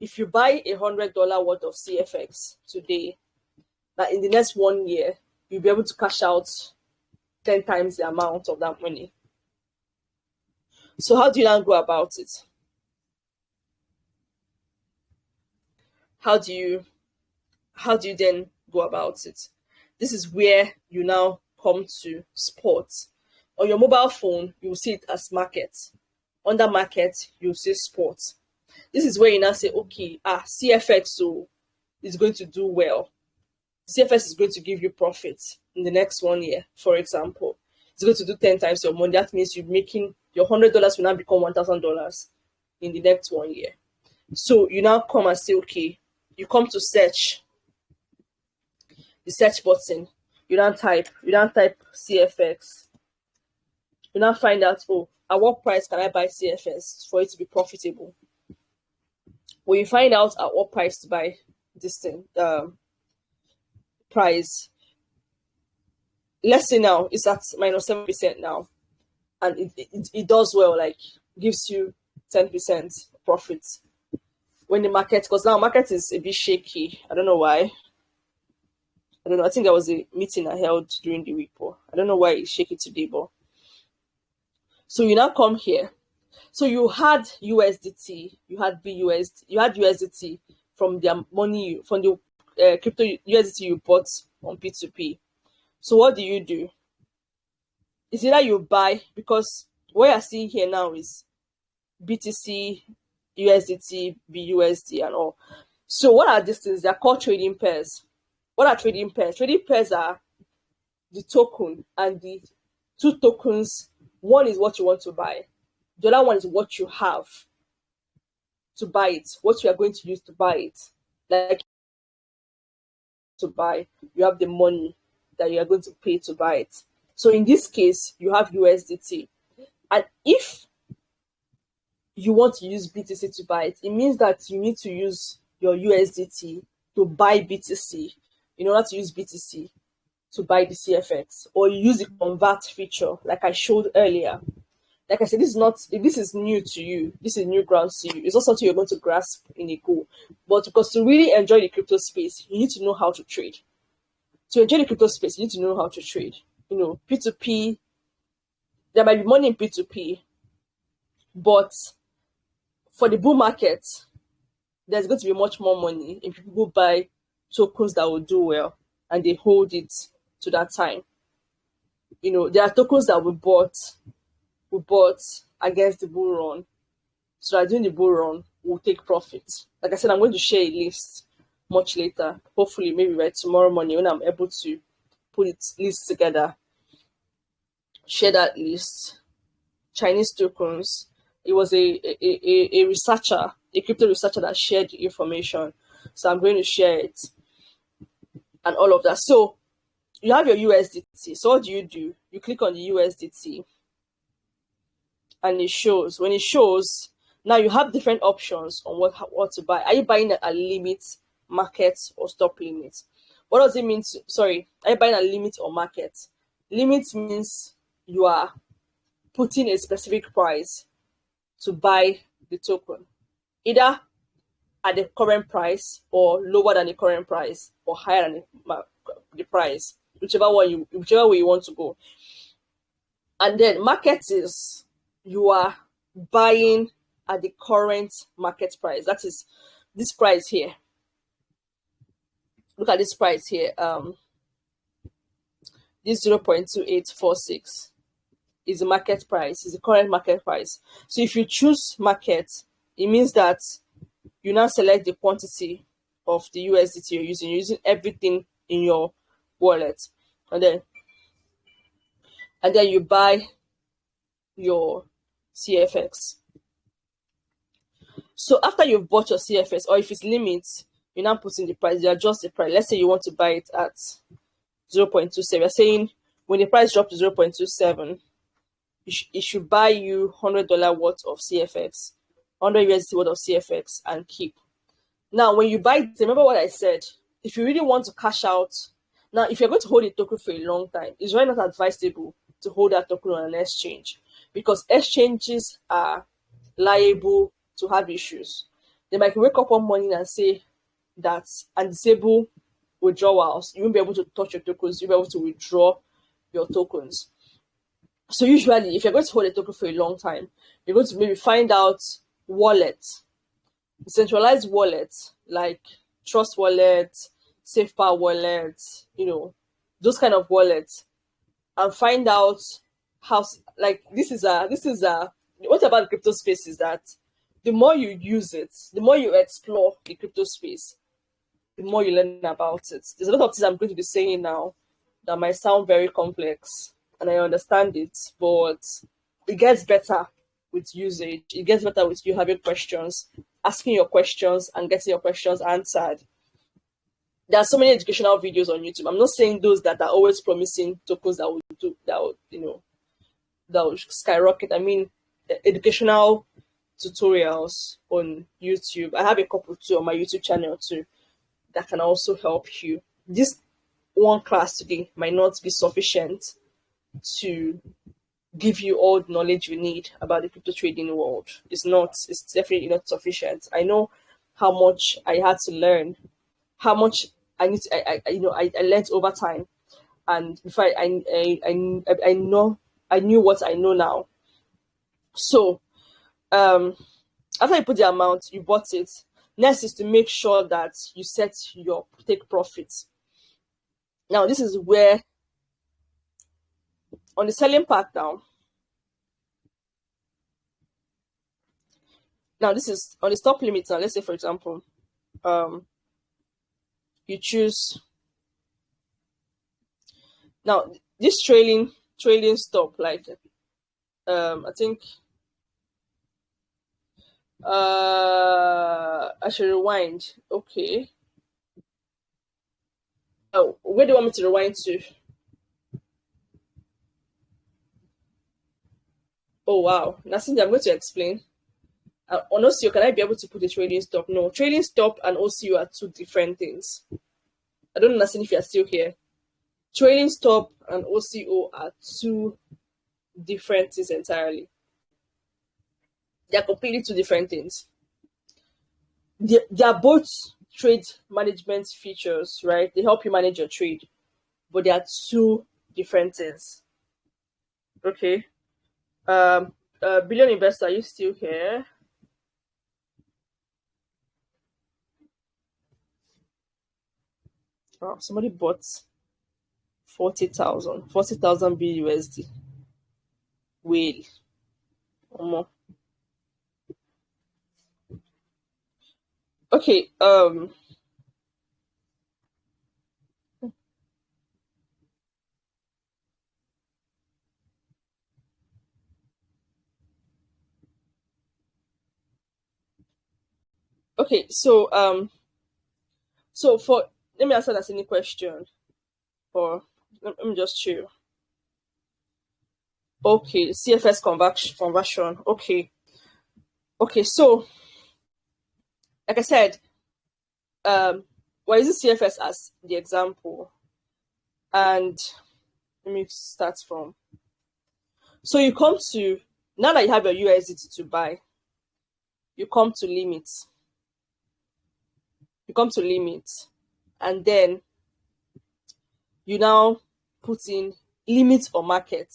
if you buy $100 worth of CFX today, that in the next 1 year, you'll be able to cash out 10 times the amount of that money. So how do you now go about it? How do you then go about it? This is where you now come to spot. On your mobile phone, you will see it as market. Under market, you'll see spot. This is where you now say, okay, CFX is going to do well. CFX is going to give you profits in the next 1 year, for example. It's going to do 10 times your money. That means you're making your $100 will now become $1,000 in the next 1 year. So you now come and say, okay, you come to search, the search button. You don't type CFX. You now find out, at what price can I buy CFX for it to be profitable? When you find out at what price to buy this thing, price, let's say now it's at minus 7% now, and it does well, like gives you 10% profit. When the market, because now market is a bit shaky, I don't know why. I don't know. I think there was a meeting I held during the week, but I don't know why it's shaky today. But so you now come here. So you had USDT, you had BUSD, you had USDT from the money, from the crypto USDT you bought on P2P. So what do? It's either you buy, because what you're seeing here now is BTC, USDT, BUSD, and all. So what are these things? They're called trading pairs. What are trading pairs? Trading pairs are the token and the two tokens. One is what you want to buy. The other one is what you have to buy it, what you are going to use to buy it. Like to buy, you have the money that you are going to pay to buy it. So in this case, you have USDT. And if you want to use BTC to buy it, it means that you need to use your USDT to buy BTC in order to use BTC to buy the CFX, or you use the convert feature like I showed earlier. Like I said, this is new to you. This is new ground to you. It's not something you're going to grasp in a go. But because to really enjoy the crypto space, you need to know how to trade. To enjoy the crypto space, you need to know how to trade. P2P, there might be money in P2P, but for the bull market, there's going to be much more money in people who buy tokens that will do well and they hold it to that time. There are tokens that we bought against the bull run. So that during the bull run, we'll take profit. Like I said, I'm going to share a list much later. Hopefully, maybe by tomorrow morning when I'm able to put it list together. Share that list. Chinese tokens. It was a researcher, a crypto researcher that shared the information. So I'm going to share it and all of that. So you have your USDT. So what do? You click on the USDT and it shows. When it shows, now you have different options on what to buy. Are you buying at a limit, market, or stop limit? What does it mean? Are you buying a limit or market? Limit means you are putting a specific price to buy the token, either at the current price or lower than the current price or higher than the price, whichever way you want to go. And then market is you are buying at the current market price. That is this price here. Look at this price here. This 0.2846 is the market price, is the current market price. So if you choose market, it means that you now select the quantity of the USDT you're using everything in your wallet. And then you buy your CFX. So after you've bought your CFX, or if it's limits, you now put in the price, you adjust the price. Let's say you want to buy it at 0.27. You're saying when the price drops to 0.27, it should buy you $100 worth of CFX, 100 USD worth of CFX, and keep. Now, when you buy it, remember what I said. If you really want to cash out, now if you're going to hold a token for a long time, it's really not advisable to hold that token on an exchange, because exchanges are liable to have issues. They might wake up one morning and say that and disable withdrawals. You won't be able to touch your tokens. You'll be able to withdraw your tokens. So usually, if you're going to hold a token for a long time, you're going to maybe find out wallets, decentralized wallets like Trust Wallet, SafePower Wallet, those kind of wallets, and find out how. Like this is what about the crypto space is that the more you use it, the more you explore the crypto space, the more you learn about it. There's a lot of things I'm going to be saying now that might sound very complex, and I understand it, but it gets better with usage. It gets better with you having questions, asking your questions, and getting your questions answered. There are so many educational videos on YouTube. I'm not saying those that are always promising tokens that will skyrocket. I mean, educational tutorials on YouTube. I have a couple too on my YouTube channel too that can also help you. This one class today might not be sufficient to give you all the knowledge you need about the crypto trading world. It's definitely not sufficient. I know how much I had to learn, how much I learned over time, and before I knew what I know now. So after you put the amount, you bought it. Next is to make sure that you set your take profits. Now this is where on the selling part now this is on the stop limit. Now let's say for example you choose. Now this trailing trading stop. Like, I think I should rewind. Okay. Oh, where do you want me to rewind to? Oh wow, Nasinja, I'm going to explain. On OCO, can I be able to put a trading stop? No, trading stop and OCO are two different things. I don't understand if you're still here. Trading stop and OCO are two different things entirely. They are completely two different things. They are both trade management features, right? They help you manage your trade, but they are two different things. Okay. Billion investor, are you still here? Oh, somebody bought 40,000 BUSD. Whale. More. Okay. Okay. So for let me answer that any question, or let me just chill. Okay, CFS conversion. Okay. Okay. So, like I said, we're using CFS as the example, and let me start from. So you come to now that you have your USDT to buy, you come to limits. You come to limits, and then you now put in limit or market.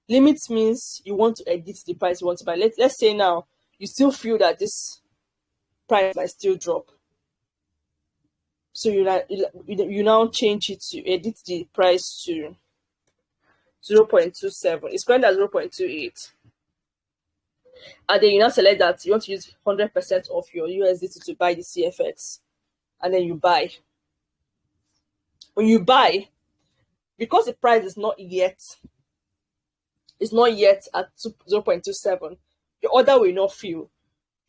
Limit means you want to edit the price you want to buy. Let's say now you still feel that this price might still drop. So you now change it to edit the price to 0.27. It's currently at 0.28. And then you now select that you want to use 100% of your USDT to buy the CFX. And then you buy. When you buy, because the price is not yet at 0.27, your order will not fill.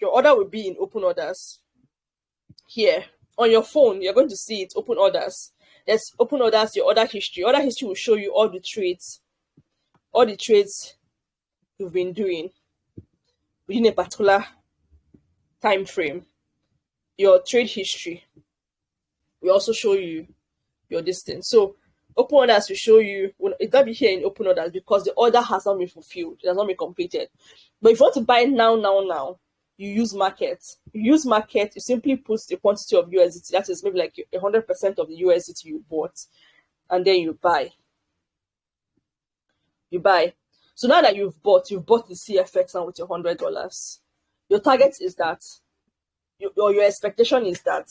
Your order will be in open orders. Here on your phone, you're going to see it, open orders. There's open orders, your order history. Order history will show you all the trades you've been doing within a particular time frame. Your trade history will also show you your distance. So open orders will show you, it's going to be here in open orders because the order has not been fulfilled, it has not been completed. But if you want to buy now, you use market. You simply put the quantity of USDT, that is maybe like 100% of the USDT you bought, and then you buy. So now that you've bought the CFX now with your $100. Your target is that, your expectation is that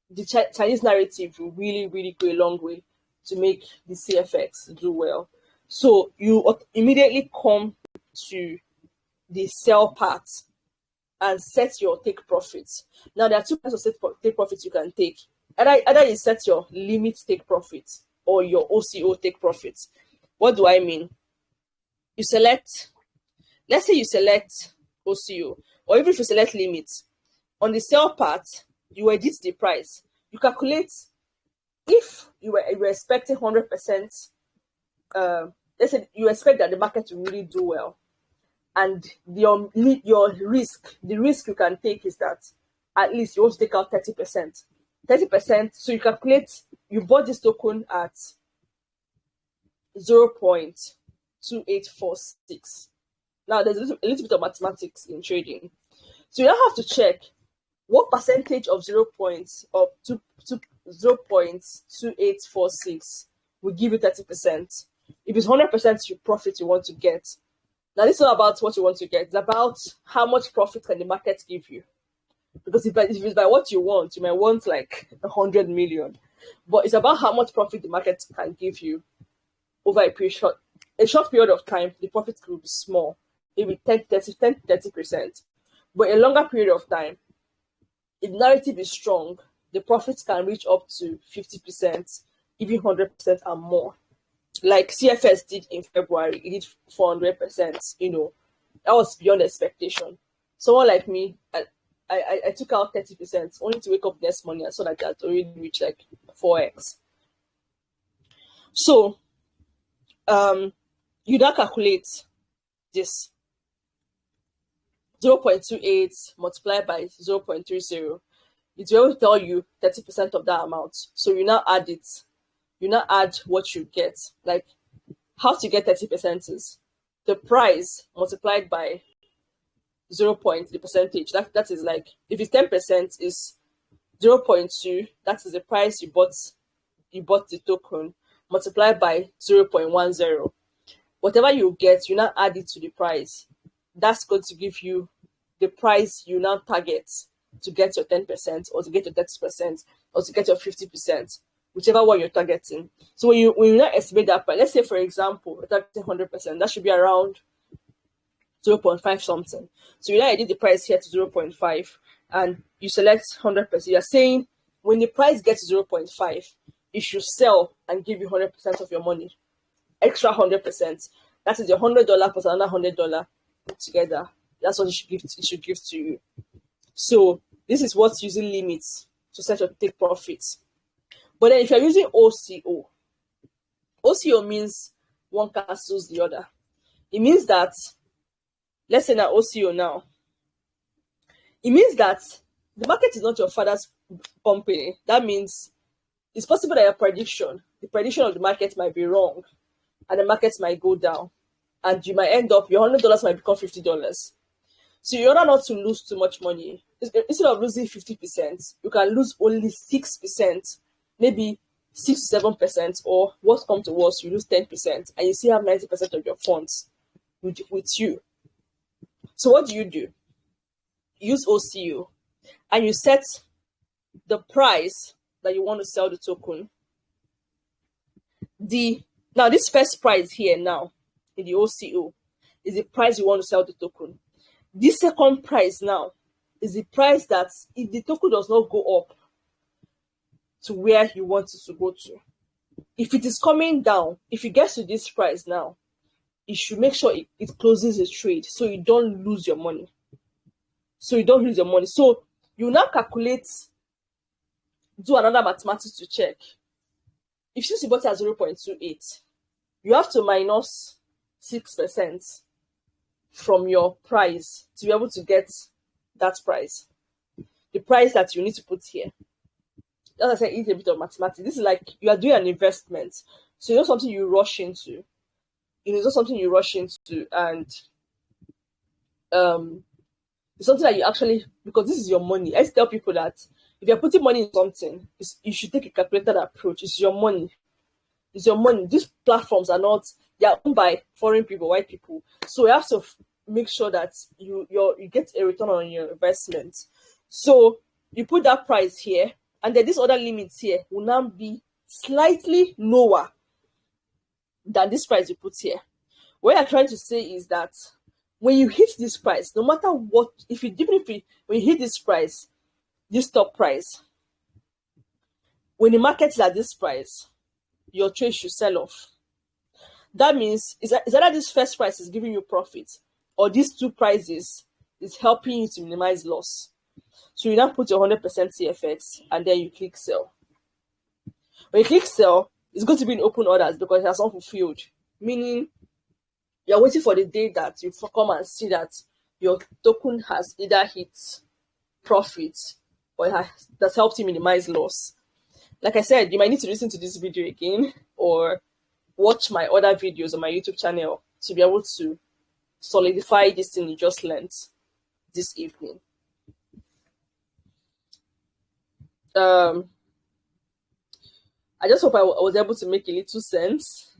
the Chinese narrative will really, really go a long way to make the CFX do well. So you immediately come to the sell part and set your take profits. Now there are two kinds of take profits you can take. Either you set your limit take profits or your OCO take profits. What do I mean? Let's say you select OCO, or even if you select limits, on the sell part, you edit the price. You calculate if you were expecting 100%. Let's say you expect that the market will really do well, and your risk, the risk you can take is that at least you want to take out 30%. 30%. So you calculate, you bought this token at 0.2846. Now there's a little bit of mathematics in trading, so you now have to check what percentage of 0.2846 will give you 30%. If it's 100% your profit you want to get. Now this is not about what you want to get, it's about how much profit can the market give you. Because if it's by what you want, you might want like 100 million. But it's about how much profit the market can give you over a short period of time. The profit could be small, maybe 10-30%. But a longer period of time, if the narrative is strong, the profits can reach up to 50%, even 100% and more. like CFS did in February, it did 400%. That was beyond expectation. Someone like me, I took out 30%, only to wake up next morning and saw that I had already reached like 4x. So, you now calculate this 0.28 multiplied by 0.30. It will tell you 30% of that amount. So you now add it. You now add what you get. Like, how to get 30% is the price multiplied by 0. The percentage. That is like, if it's 10% is 0.2, that is the price you bought the token, multiplied by 0.10. Whatever you get, you now add it to the price. That's going to give you the price you now target to get your 10%, or to get your 30%, or to get your 50%, whichever one you're targeting. So when you now estimate that price, let's say for example, we're targeting 100%, that should be around 0.5 something. So you now edit the price here to 0.5 and you select 100%. You're saying when the price gets to 0.5, it should sell and give you 100% of your money, extra 100%. That is your $100 plus another $100 put together. That's what it should give to you. So this is what's using limits to set your take profits. But then if you're using OCO means one cancels the other. It means that, let's say now OCO now, it means that the market is not your father's company. That means it's possible that the prediction of the market might be wrong, and the market might go down, and you might end up, your $100 might become $50. So in order not to lose too much money, instead of losing 50%, you can lose only 6%, maybe 6 to 7%, or worst come to worst, you lose 10%, and you still have 90% of your funds with you. So what do? You use OCO, and you set the price that you want to sell the token. Now this first price here now in the OCO is the price you want to sell the token. This second price now is the price that if the token does not go up to where you want it to go to, if it is coming down, if it gets to this price now, you should make sure it closes the trade so you don't lose your money. So you now calculate, do another mathematics to check. If you bought it at 0.28, you have to minus 6% from your price to be able to get that price. The price that you need to put here. As I said, it's a bit of mathematics. This is like you are doing an investment. So it's not something you rush into. It's not something you rush into, and it's something that you actually, because this is your money. I tell people that if you're putting money in something, you should take a calculated approach. It's your money. It's your money. These platforms are not, they are owned by foreign people, white people. So you have to make sure that you get a return on your investment. So you put that price here, and then these other limits here will now be slightly lower than this price you put here. What I'm trying to say is that when you hit this price, no matter what, when you hit this price, this top price, when the market is at this price, your trade should sell off. That means is either this first price is giving you profit, or these two prices is helping you to minimize loss. So you now put your 100% CFX and then you click sell. When you click sell, it's going to be in open orders because it has not fulfilled, meaning you're waiting for the day that you come and see that your token has either hit profit or that's helped you minimize loss. Like I said, you might need to listen to this video again or watch my other videos on my YouTube channel to be able to solidify this thing you just learned this evening. I just hope I was able to make a little sense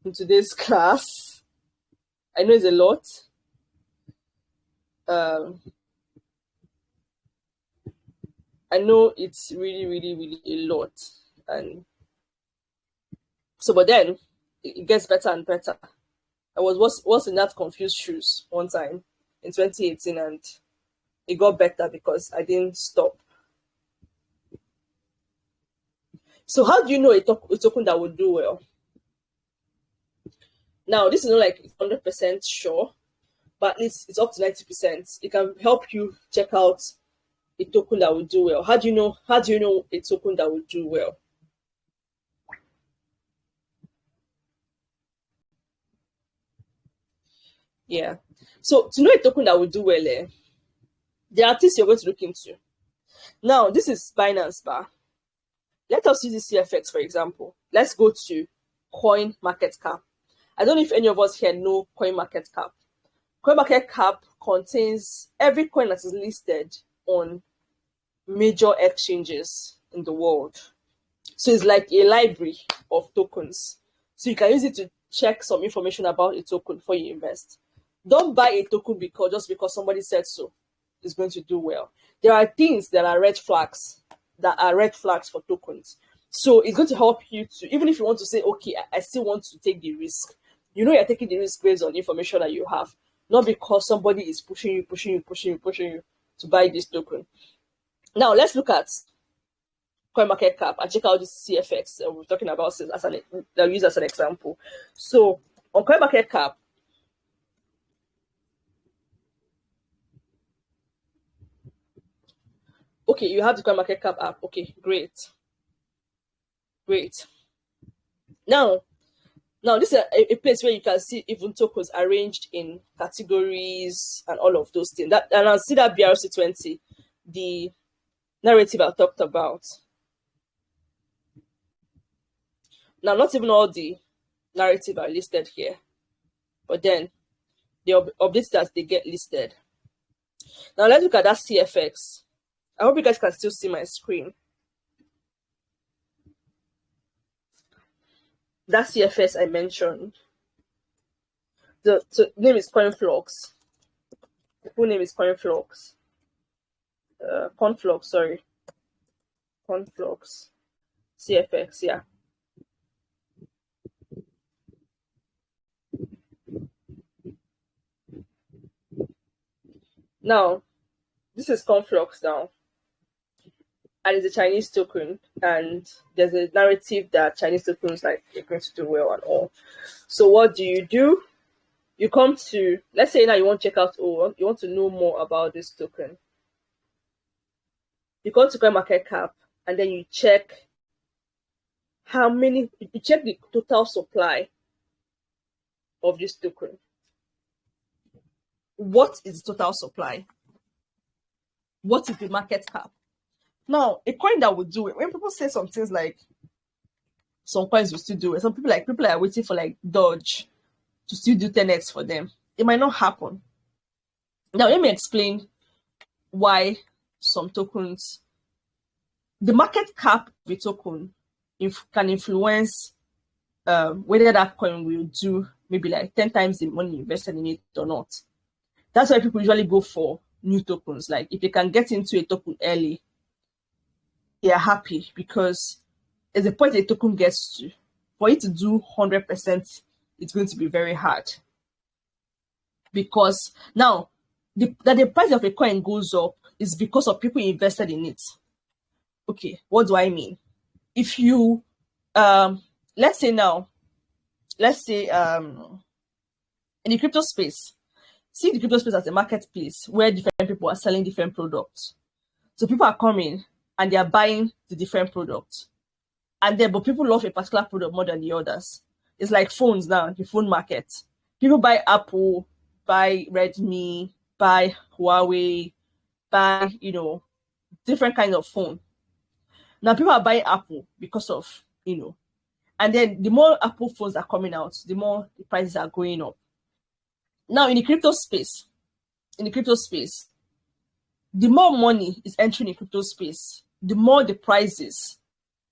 in today's class. I know it's a lot. I know it's really, really, really a lot. And so, but then it gets better and better. I was in that confused shoes one time in 2018, and it got better because I didn't stop. So how do you know a token that will do well? Now, this is not like 100% sure, but at least it's up to 90%. It can help you check out a token that will do well. How do you know? How do you know a token that will do well? Yeah. So to know a token that will do well, there are things you're going to look into. Now, this is Binance Bar. Let us use the CFX, for example. Let's go to Coin Market Cap. I don't know if any of us here know Coin Market Cap. Coin Market Cap contains every coin that is listed on major exchanges in the world. So it's like a library of tokens. So you can use it to check some information about a token before you invest. Don't buy a token just because somebody said so. It's going to do well. There are things that are red flags for tokens. So it's going to help you to, even if you want to say, okay, I still want to take the risk. You know you're taking the risk based on information that you have, not because somebody is pushing you to buy this token. Now let's look at CoinMarketCap and check out this CFX we're talking about I'll use as an example. So on CoinMarketCap, okay, you have the CoinMarketCap app. Okay, great. Now this is a place where you can see even tokens arranged in categories and all of those things. And I'll see that BRC20, the narrative I talked about. Now, not even all the narrative are listed here, but then the updates that they get listed. Now, let's look at that CFX. I hope you guys can still see my screen. That CFS I mentioned. The name is CoinFlux. The full name is CoinFlux. Conflux, sorry. Conflux. CFX, yeah. Now, this is Conflux now. And it's a Chinese token, and there's a narrative that Chinese tokens like are going to do well and all. So what do? You come to, let's say now you want to check out or you want to know more about this token. You go to CoinMarketCap and then you check you check the total supply of this token. What is the total supply? What is the market cap? Now, a coin that would do it, when people say some things like some coins will still do it, some people are waiting for like Dodge to still do 10x for them. It might not happen. Now, let me explain why some tokens, the market cap of a token can influence whether that coin will do maybe like 10 times the money invested in it or not. That's why people usually go for new tokens. Like if they can get into a token early, they are happy because at the point a token gets to, for it to do 100%, it's going to be very hard. Because now, that the price of a coin goes up is because of people invested in it. Okay, what do I mean? If you, let's say in the crypto space, see the crypto space as a marketplace where different people are selling different products. So people are coming and they are buying the different products. But people love a particular product more than the others. It's like phones now, the phone market. People buy Apple, buy Redmi, buy Huawei, buy, different kinds of phone. Now people are buying Apple because of, and then the more Apple phones are coming out, the more the prices are going up. Now in the crypto space, the more money is entering the crypto space, the more the prices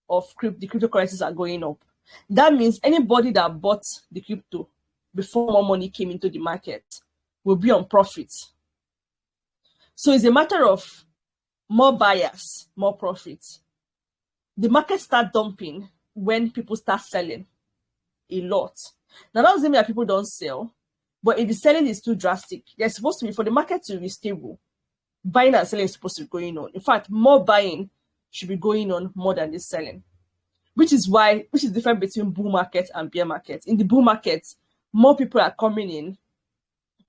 of the cryptocurrencies are going up. That means anybody that bought the crypto before more money came into the market will be on profit. So it's a matter of more buyers, more profits. The market start dumping when people start selling a lot. Now that doesn't mean that people don't sell, but if the selling is too drastic, they're supposed to be, for the market to be stable, buying and selling is supposed to be going on. In fact, more buying should be going on more than the selling, which is different between bull market and bear market. In the bull market, more people are coming in,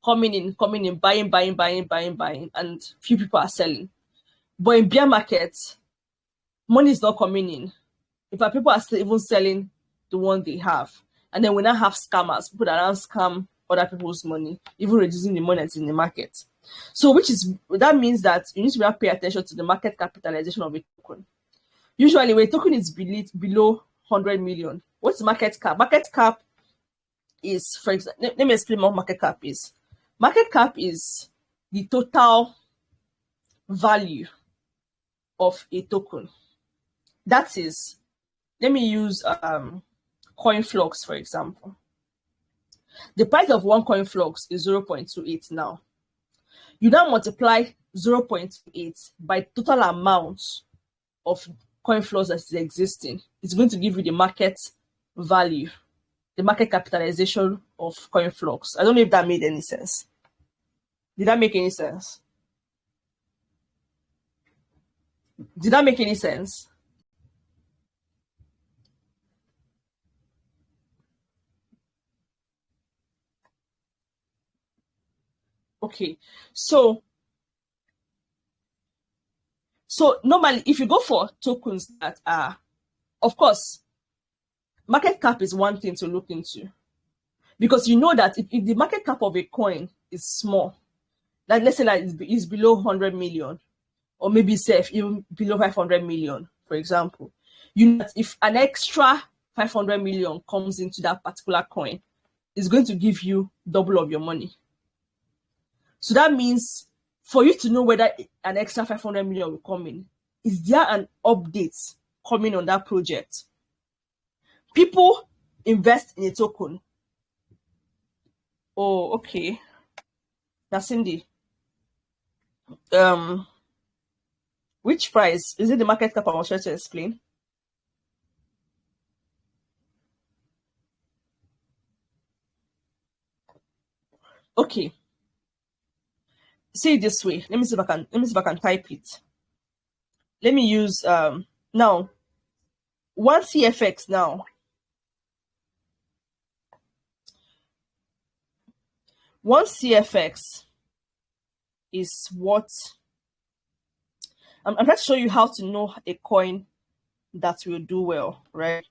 buying, and few people are selling. But in bear markets, money is not coming in. In fact, people are still even selling the one they have. And then we now have scammers, people that don't scam other people's money, even reducing the money that's in the market. So that means that you need to pay attention to the market capitalization of a token. Usually when a token is below 100 million, what's the market cap? Market cap is, for example, let me explain what market cap is. Market cap is the total value of a token. That is, let me use coin flux, for example. The price of one coin flux is 0.28 now. You now multiply 0.28 by total amount of coin flux that is existing. It's going to give you the market value, the market capitalization of coin flux. I don't know if that made any sense. Did that make any sense? Did that make any sense? Okay, so normally if you go for tokens that are, of course, market cap is one thing to look into, because you know that if the market cap of a coin is small, like let's say like it's below 100 million, or maybe safe even below 500 million, for example, you know that if an extra 500 million comes into that particular coin, it's going to give you double of your money. So that means for you to know whether an extra 500 million will come in, is there an update coming on that project? People invest in a token. Oh, okay. That's Cindy. Which price? Is it the market cap I was trying to explain? Okay. See it this way. Let me see if I can type it. Let me use now one CFX now. One CFX is what I'm trying to show you how to know a coin that will do well, right?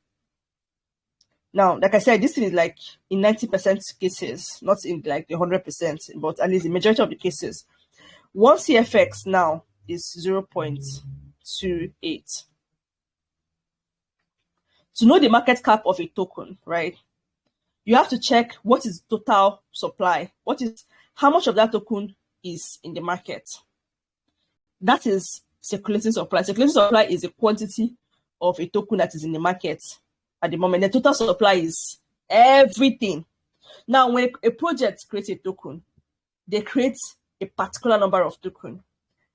Now, like I said, this is like in 90% cases, not in like the 100%, but at least the majority of the cases. One CFX now is 0.28. To know the market cap of a token, right? You have to check what is total supply. How much of that token is in the market. That is circulating supply. Circulating supply is the quantity of a token that is in the market at the moment. The total supply is everything. Now, when a project creates a token, they create a particular number of tokens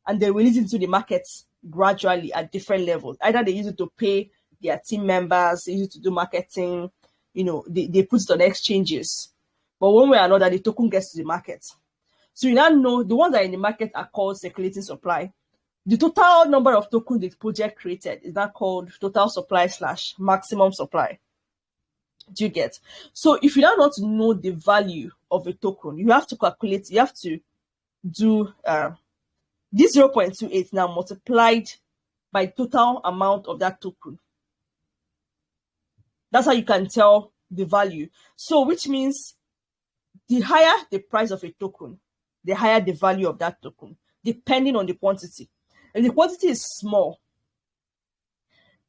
and they release it into the market gradually at different levels. Either they use it to pay their team members, they use it to do marketing, they put it on exchanges. But one way or another, the token gets to the market. So you now know the ones that are in the market are called circulating supply. The total number of tokens the project created is now called total supply / maximum supply. Do you get? So if you now want to know the value of a token, you have to calculate, you have to do this 0.28 now multiplied by total amount of that token. That's how you can tell the value. So which means the higher the price of a token, the higher the value of that token, depending on the quantity. If the quantity is small,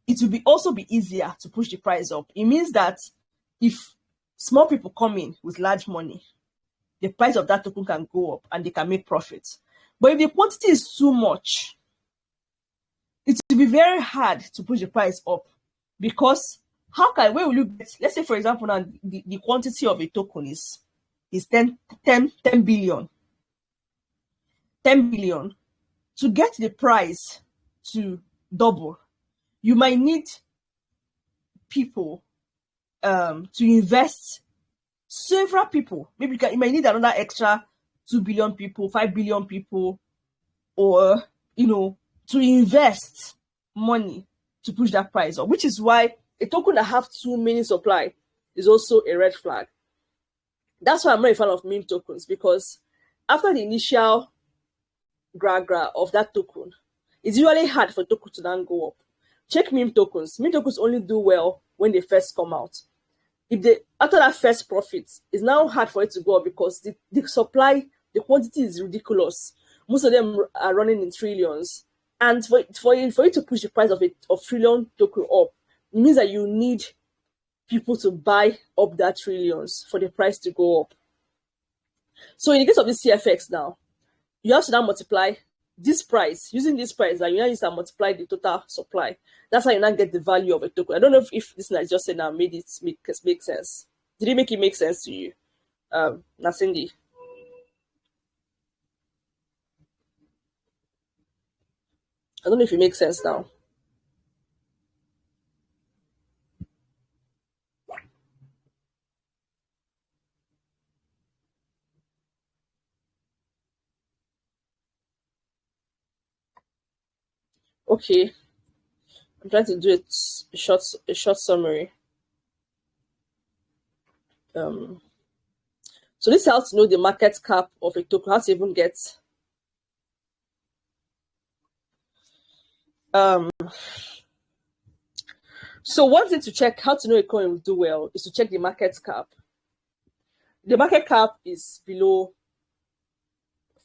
it will also be easier to push the price up. It means that if small people come in with large money, the price of that token can go up and they can make profits. But if the quantity is too much, it will be very hard to push the price up, because where will you get, let's say for example now the quantity of a token is 10 billion. 10 billion. To get the price to double, you might need people to invest, several people. Maybe you might need another extra 2 billion people, 5 billion people, or to invest money to push that price up, which is why a token that have too many supply is also a red flag. That's why I'm not a fan of meme tokens, because after the initial gra of that token, it's usually hard for token to then go up. Check meme tokens. Meme tokens only do well when they first come out. If they after that first profit, it's now hard for it to go up because the supply, the quantity is ridiculous. Most of them are running in trillions. And for you to push the price of trillion token up, it means that you need people to buy up that trillions for the price to go up. So in the case of the CFX now, you have to now multiply this price, using this price, that you now use to multiply the total supply. That's how you now get the value of a token. I don't know if this I just said now made it make sense. Did it make sense to you, Nasindi? I don't know if it makes sense now. Okay, I'm trying to do a short summary. So this helps to know the market cap of a token, how to even get so one thing to check how to know a coin will do well is to check the market cap. The market cap is below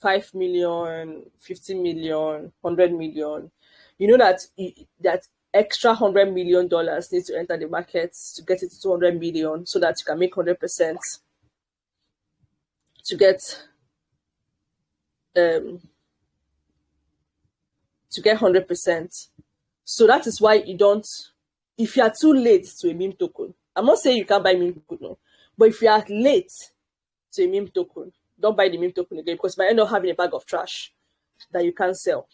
5 million, 50 million, 100 million. You know that that extra $100 million needs to enter the markets to get it to 200 million, so that you can make 100% to get 100%. So that is why you don't, if you are too late to a meme token, I'm not saying you can't buy meme token, no, but if you are late to a meme token, don't buy the meme token again, because you might end up having a bag of trash that you can't sell.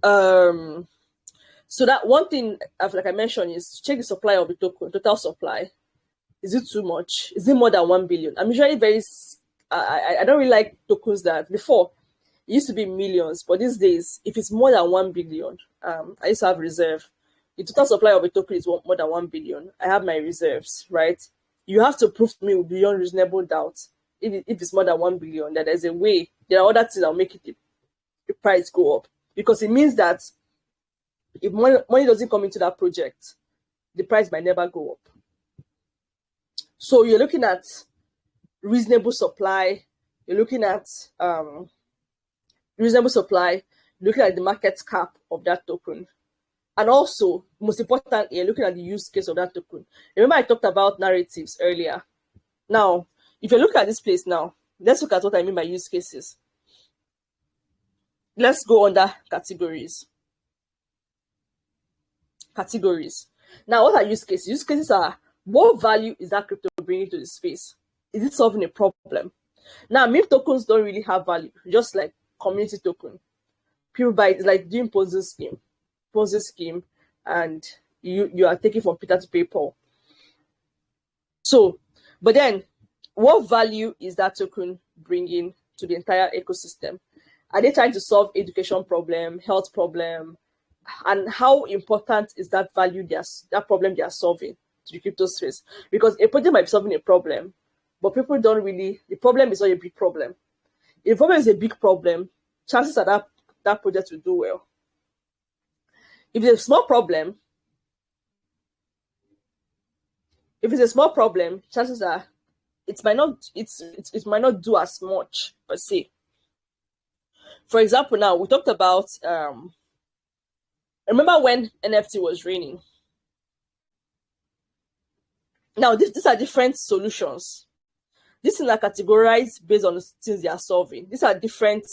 So that one thing, like I mentioned, is check the supply of the token, total supply. Is it too much? Is it more than 1 billion? I'm usually I don't really like tokens that before it used to be millions, but these days, if it's more than 1 billion, I used to have reserve. The total supply of a token is more than 1 billion. I have my reserves, right? You have to prove to me beyond reasonable doubt if it's more than 1 billion that there's a way. There are other things that will make the price go up, because it means that if money doesn't come into that project, the price might never go up. So you're looking at reasonable supply. You're looking at reasonable supply. Looking at the market cap of that token, and also most importantly, you're looking at the use case of that token. Remember, I talked about narratives earlier. Now, if you look at this place now, let's look at what I mean by use cases. Let's go under categories. Now, what are use cases? Use cases are, what value is that crypto bringing to the space? Is it solving a problem? Now, meme tokens don't really have value, just like community token. People buy it, like doing Ponzi scheme, and you are taking from Peter to pay Paul. So, but then, what value is that token bringing to the entire ecosystem? Are they trying to solve education problem, health problem, and how important is that value that problem they are solving to the crypto space? Because a project might be solving a problem, but people don't really. The problem is not a big problem. If the problem is a big problem, chances are that project will do well. If it's a small problem, chances are it might not do as much per se. For example, now we talked about remember when NFT was raining? Now these are different solutions. These things are categorized based on the things they are solving. These are different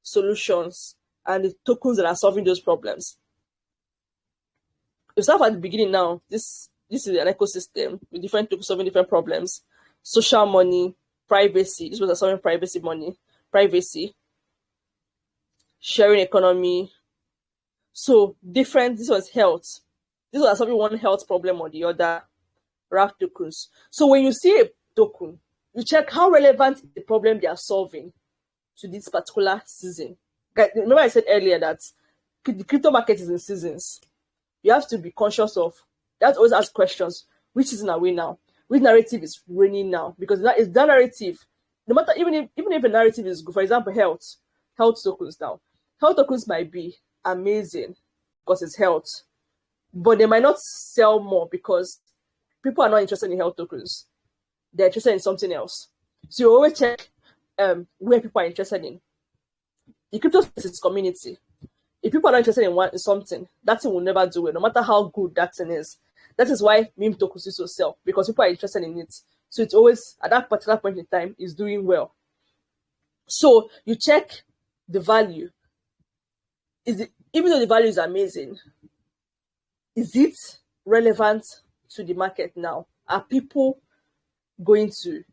solutions and the tokens that are solving those problems. You start at the beginning now. This is an ecosystem with different tokens solving different problems. Social money, privacy. This was a solving privacy, sharing economy. So different. This was health. This was solving one health problem or the other. Wrap tokens. So when you see a token, you check how relevant the problem they are solving to this particular season. Remember I said earlier that the crypto market is in seasons. You have to be conscious of that. Always ask questions. Which season are we now? which narrative is reigning now, because that is that narrative. No matter, even if a narrative is good, for example, health tokens now, health tokens might be amazing because it's health, but they might not sell more because people are not interested in health tokens. They're interested in something else. So you always check where people are interested in. The crypto space is community. If people are not interested in something, that thing will never do it, no matter how good that thing is. That is why meme tokens used to sell, because people are interested in it. So it's always, at that particular point in time, is doing well. So you check the value. Even though the value is amazing, is it relevant to the market now? Are people going to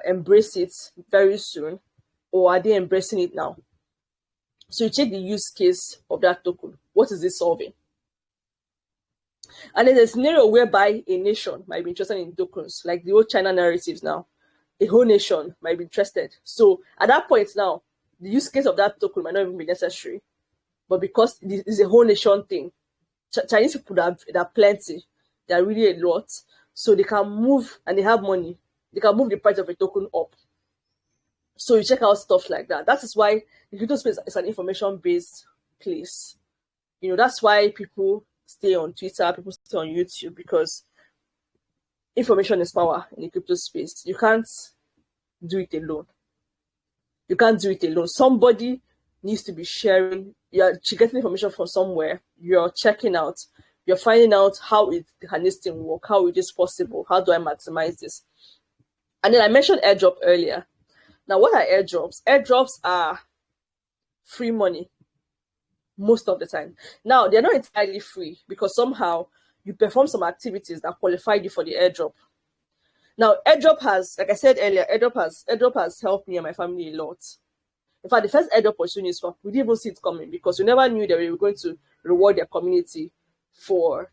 embrace it very soon, or are they embracing it now? So you check the use case of that token. What is it solving? And then there's a scenario whereby a nation might be interested in tokens, like the old China narratives now. A whole nation might be interested. So at that point now, the use case of that token might not even be necessary. But because it's a whole nation thing, Chinese people that are plenty, they are really a lot. So they can move, and they have money. They can move the price of a token up. So you check out stuff like that. That is why the crypto space is an information-based place. That's why people stay on Twitter, people stay on YouTube, because information is power in the crypto space. You can't do it alone. You can't do it alone. Somebody needs to be sharing. You're getting information from somewhere. You're checking out. You're finding out how can this thing work? How it is possible? How do I maximize this? And then I mentioned airdrop earlier. Now, what are airdrops? Airdrops are free money most of the time. Now, they're not entirely free, because somehow you perform some activities that qualify you for the airdrop. Now, airdrop has, like I said earlier, airdrop has helped me and my family a lot. In fact, the first airdrop was Uniswap. We didn't even see it coming, because we never knew that we were going to reward their community for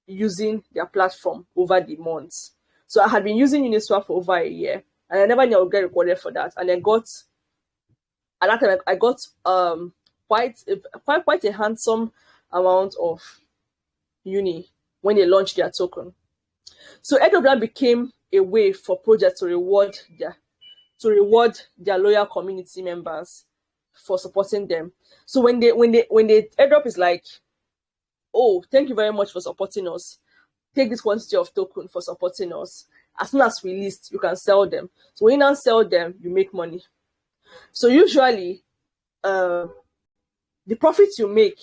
using their platform over the months. So I had been using Uniswap for over a year, and I never knew I would get rewarded for that. And at that time, I got quite a handsome amount of uni when they launched their token. So airdrop became a way for projects to reward their loyal community members for supporting them. So when the airdrop is like, oh, thank you very much for supporting us. Take this quantity of token for supporting us. As soon as we list, you can sell them. So when you now sell them, you make money. So usually, the profits you make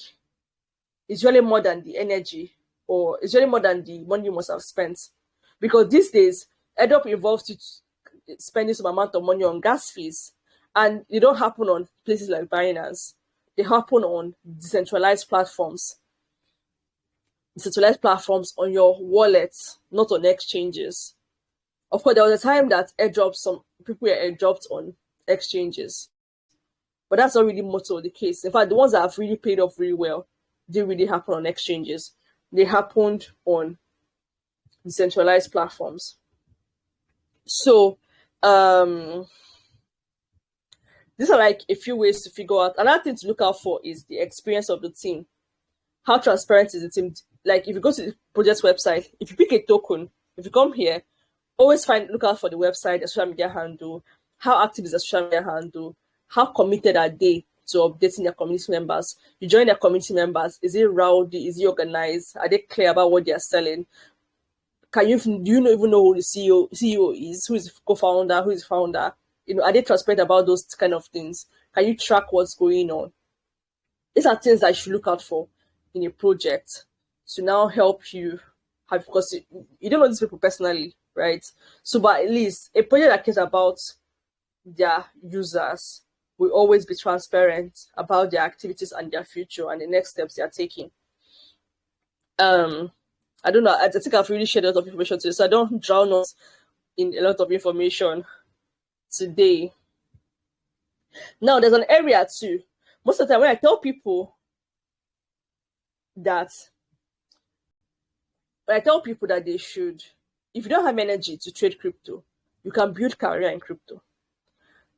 is usually more than the energy, or is usually more than the money you must have spent. Because these days, airdrop involves you spending some amount of money on gas fees, and they don't happen on places like Binance. They happen on decentralized platforms on your wallet, not on exchanges. Of course, there was a time that some people were airdropped on exchanges, but that's not really much of the case. In fact, the ones that have really paid off really well didn't really happen on exchanges. They happened on decentralized platforms. So these are like a few ways to figure out. Another thing to look out for is the experience of the team. How transparent is the team? Like, if you go to the project's website, if you pick a token, if you come here, always look out for the website, the social media handle. How active is the social media handle? How committed are they to updating their community members? You join their community members. Is it rowdy? Is it organized? Are they clear about what they are selling? Do you even know who the CEO is? Who is the co-founder? Who is the founder? Are they transparent about those kind of things? Can you track what's going on? These are things that you should look out for in a project to now help you have, because you don't know these people personally, right? So, but at least a project that cares about their users will always be transparent about their activities and their future and the next steps they are taking. I don't know. I think I've really shared a lot of information today, so I don't drown us in a lot of information today. Now, there's an area too. Most of the time, when I tell people that they should, if you don't have energy to trade crypto, you can build career in crypto.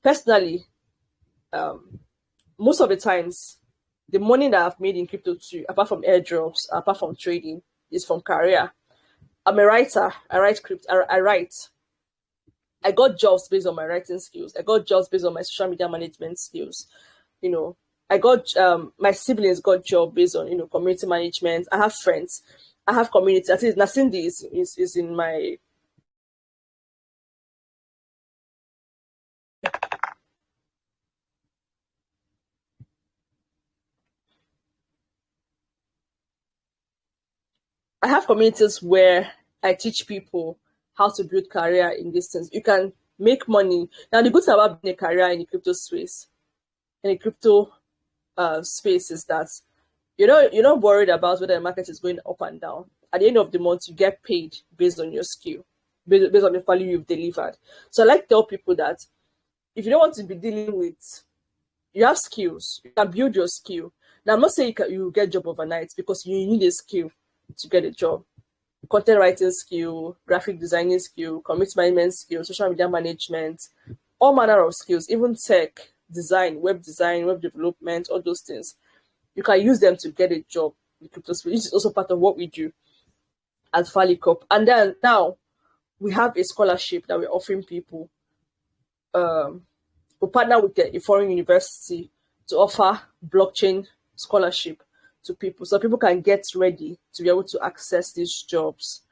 Personally, most of the times, the money that I've made in crypto too, apart from airdrops, apart from trading, is from career. I'm a writer. I write script. I write. I got jobs based on my writing skills. I got jobs based on my social media management skills. You know, I got my siblings got job based on community management. I have friends. I have community. At least Nasindi is in my. I have communities where I teach people how to build career in this things. You can make money. Now the good thing about being a career in the crypto space, in the crypto space is that you're not worried about whether the market is going up and down. At the end of the month, you get paid based on your skill, based on the value you've delivered. So I like to tell people that if you don't want to be dealing with, you have skills, you can build your skill. Now I'm not saying you get a job overnight because you need a skill to get a job. Content writing skill, graphic designing skill, community management skill, social media management, all manner of skills, even tech, design, web development, all those things. You can use them to get a job in crypto space, which is also part of what we do at Valucop. And then now we have a scholarship that we're offering people. We partner with a foreign university to offer blockchain scholarship to people, so people can get ready to be able to access these jobs.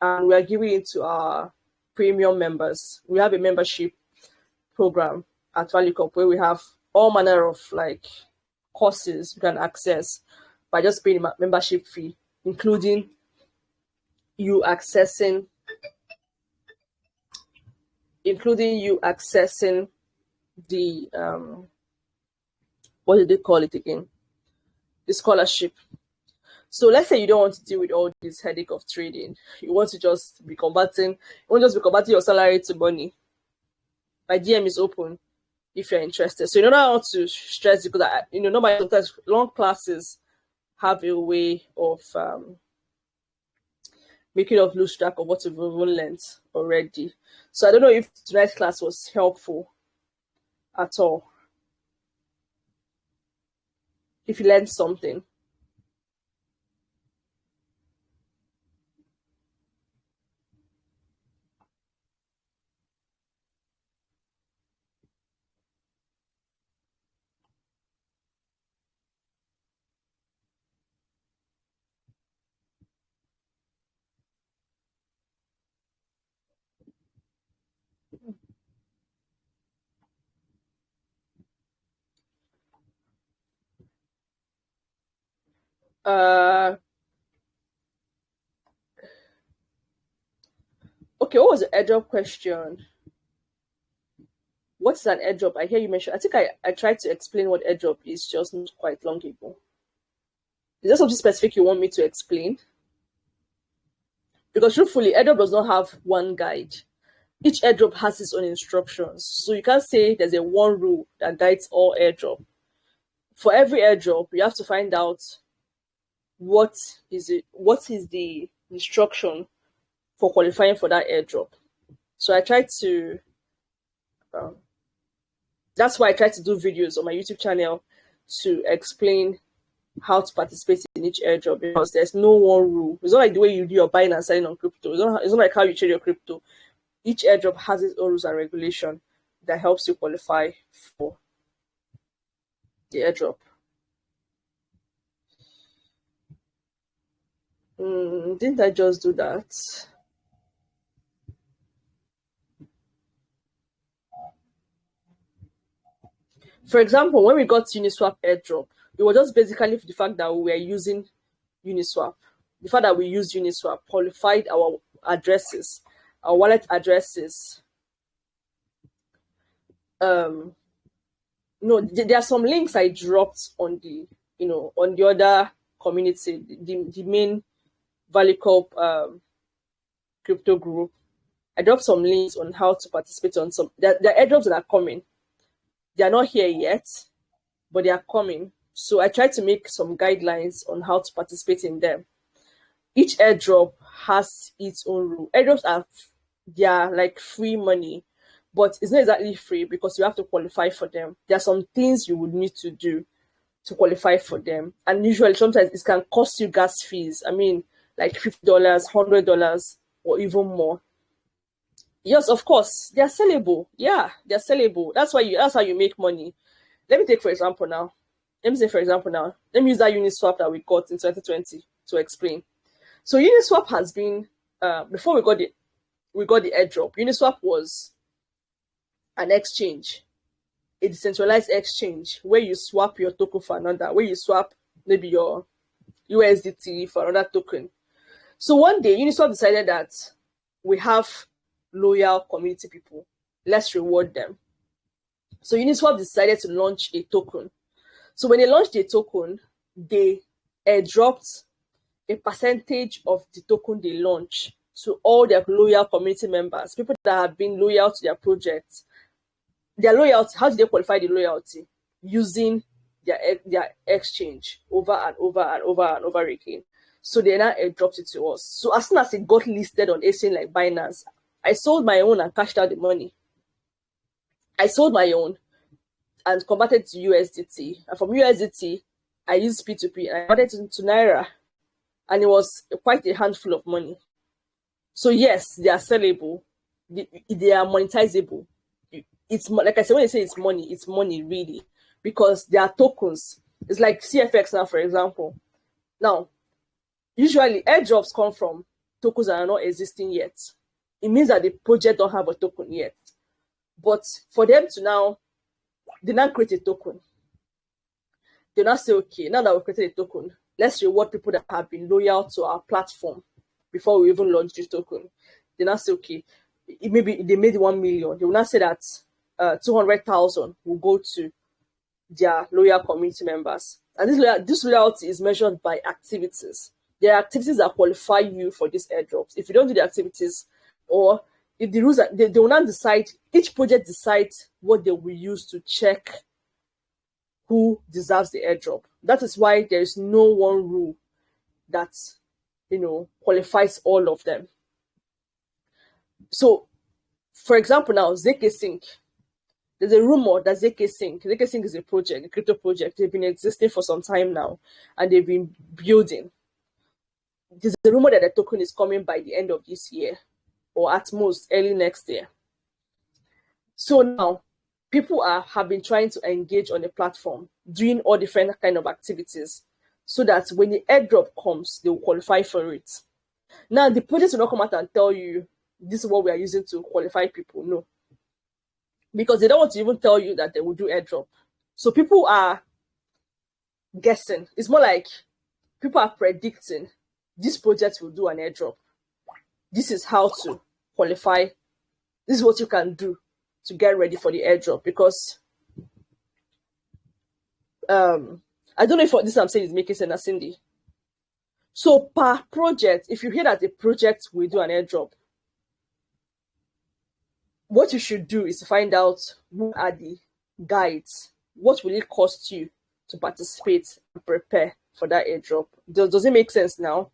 And we are giving it to our premium members. We have a membership program at Valucop where we have all manner of courses you can access by just paying a membership fee, including you accessing the what did they call it again? The scholarship. So let's say you don't want to deal with all this headache of trading. You want to just be converting your salary to money. My DM is open if you're interested. So you don't know how to stress, because normally sometimes long classes have a way of making us lose track of what we've even learned already. So I don't know if tonight's class was helpful at all. If you learned something. Okay, what was the airdrop question? What's an airdrop? I hear you mention. I think I tried to explain what airdrop is just not quite long ago. Is there something specific you want me to explain? Because truthfully, airdrop does not have one guide. Each airdrop has its own instructions. So you can't say there's a one rule that guides all airdrop. For every airdrop, you have to find out what is the instruction for qualifying for that airdrop. So I tried to that's why I try to do videos on my YouTube channel to explain how to participate in each airdrop, because there's no one rule. It's not like the way you do your buying and selling on crypto. It's not like how you trade your crypto. Each airdrop has its own rules and regulation that helps you qualify for the airdrop. Didn't I just do that? For example, when we got Uniswap airdrop, it was just basically the fact that we were using Uniswap. The fact that we used Uniswap qualified our addresses, our wallet addresses. There are some links I dropped on the other community, the main Valucop crypto group. I dropped some links on how to participate on some. The airdrops that are coming. They are not here yet, but they are coming. So I tried to make some guidelines on how to participate in them. Each airdrop has its own rule. Airdrops they are like free money, but it's not exactly free because you have to qualify for them. There are some things you would need to do to qualify for them. And usually sometimes it can cost you gas fees. I mean, like $50, $100, or even more. Yes, of course, they are sellable. Yeah, they are sellable. That's how you make money. Let me take for example now. Let me say for example now. Let me use that Uniswap that we got in 2020 to explain. So Uniswap has been before we got the airdrop. Uniswap was an exchange, a decentralized exchange where you swap your token for another, where you swap maybe your USDT for another token. So one day Uniswap decided that we have loyal community people. Let's reward them. So Uniswap decided to launch a token. So when they launched a token, they airdropped a percentage of the token they launch to all their loyal community members, people that have been loyal to their project. Their loyalty, how do they qualify the loyalty? Using their exchange over and over and over and over again. So they now airdropped it to us. So as soon as it got listed on exchange like Binance, I sold my own and cashed out the money. I sold my own and converted to USDT. And from USDT, I used P2P and I converted it into Naira. And it was quite a handful of money. So yes, they are sellable. They are monetizable. It's like I said, when I say it's money really, because they are tokens. It's like CFX now, for example. Now, usually airdrops come from tokens that are not existing yet. It means that the project don't have a token yet. But for them to now, they now create a token. They now say, okay, now that we've created a token, let's reward people that have been loyal to our platform before we even launch this token. They now say, okay, maybe they made 1 million. They will now say that 200,000 will go to their loyal community members. And this loyalty is measured by activities. There are activities that qualify you for these airdrops. If you don't do the activities, or if the rules, they will not decide, each project decides what they will use to check who deserves the airdrop. That is why there is no one rule that, qualifies all of them. So, for example, now ZK Sync. There's a rumor that ZK Sync is a project, a crypto project. They've been existing for some time now, and they've been building. There's a rumor that the token is coming by the end of this year, or at most early next year. So now, people have been trying to engage on the platform, doing all different kind of activities, so that when the airdrop comes, they will qualify for it. Now, the project will not come out and tell you, this is what we are using to qualify people. No. Because they don't want to even tell you that they will do airdrop. So people are guessing. It's more like people are predicting this project will do an airdrop. This is how to qualify. This is what you can do to get ready for the airdrop. Because I don't know if what this I'm saying is making sense, Cindy. So per project, if you hear that a project will do an airdrop, what you should do is to find out what are the guides. What will it cost you to participate and prepare for that airdrop? Does it make sense now?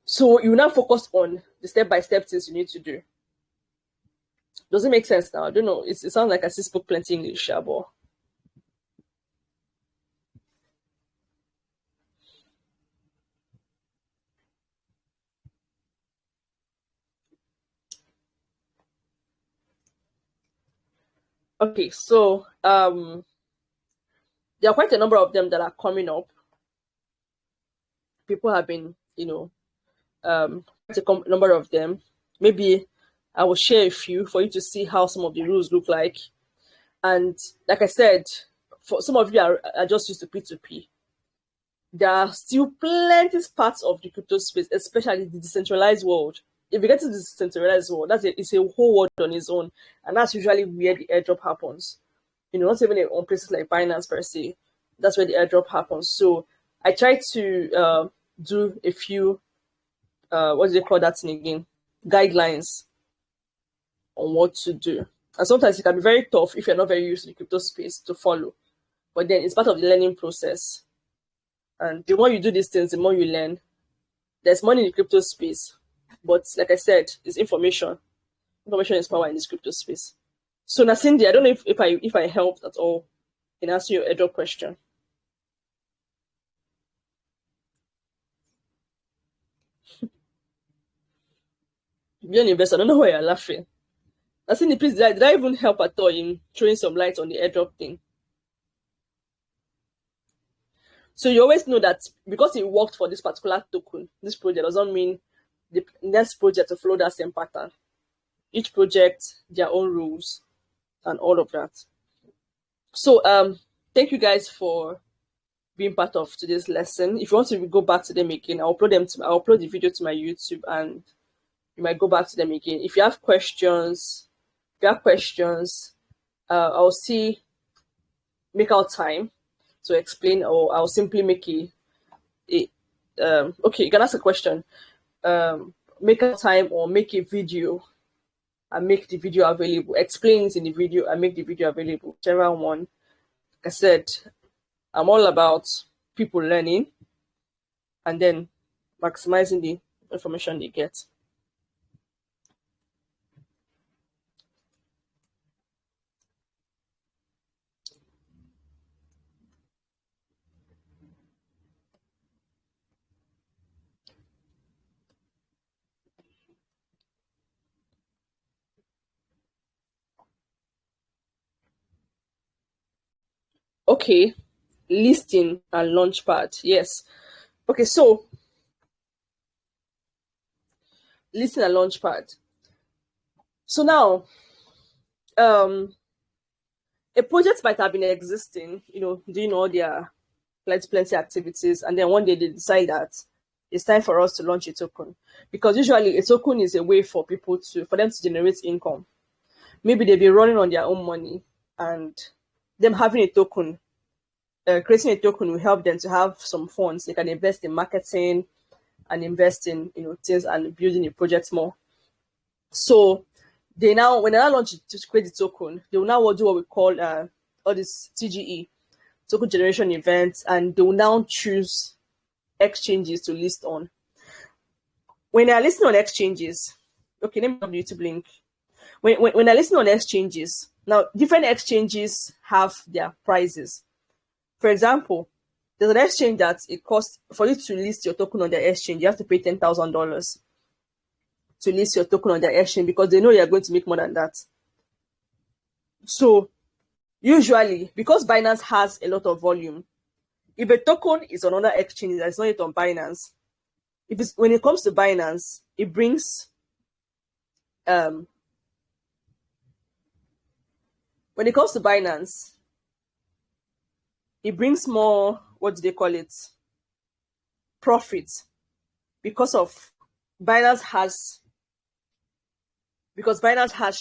So you now focus on the step-by-step things you need to do. Does it make sense now? I don't know. It sounds like I still spoke plenty English, but okay, so there are quite a number of them that are coming up. People have been, quite a number of them. Maybe I will share a few for you to see how some of the rules look like. And like I said, for some of you are just used to P2P. There are still plenty parts of the crypto space, especially the decentralized world. If you get to the decentralized world, it's a whole world on its own, and that's usually where the airdrop happens. Not even on places like Binance per se. That's where the airdrop happens. So I try to do a few, what do they call that thing again? Guidelines on what to do. And sometimes it can be very tough if you're not very used to the crypto space to follow. But then it's part of the learning process. And the more you do these things, the more you learn. There's money in the crypto space. But like I said, it's information. Information is power in this crypto space. So Cindy, I don't know if I helped at all in answering your airdrop question. you're an investor, I don't know why you're laughing. I think the piece did I even help at all in throwing some light on the airdrop thing? So you always know that because it worked for this particular token, this project doesn't mean the next project to follow that same pattern. Each project, their own rules, and all of that. So thank you guys for being part of today's lesson. If you want to go back to them again, I'll upload the video to my YouTube, and you might go back to them again. If you have questions, I'll make out time to explain, or I'll simply make okay, you can ask a question. Make out time or make a video and make the video available. Explain it in the video and make the video available. Whichever one. Like I said, I'm all about people learning and then maximizing the information they get. Okay, listing and launchpad. Yes. Okay, so listing and launchpad. So now, a project might have been existing, doing all their plenty activities, and then one day they decide that it's time for us to launch a token, because usually a token is a way for them to generate income. Maybe they've been running on their own money, and them having a token, creating a token will help them to have some funds. They can invest in marketing and invest in things and building a project more. So when they now launch it to create the token, they will now do what we call all this TGE, token generation events, and they will now choose exchanges to list on. When they are listing on exchanges, okay, let me have the YouTube link. When they're listing on exchanges, now different exchanges have their prices. For example, there's an exchange that it costs for you to list your token on their exchange, you have to pay $10,000 to list your token on their exchange, because they know you're going to make more than that. So usually, because Binance has a lot of volume, if a token is on another exchange that's not yet on Binance, when it comes to Binance, it brings when it comes to Binance, it brings more, what do they call it? Profit, because Binance has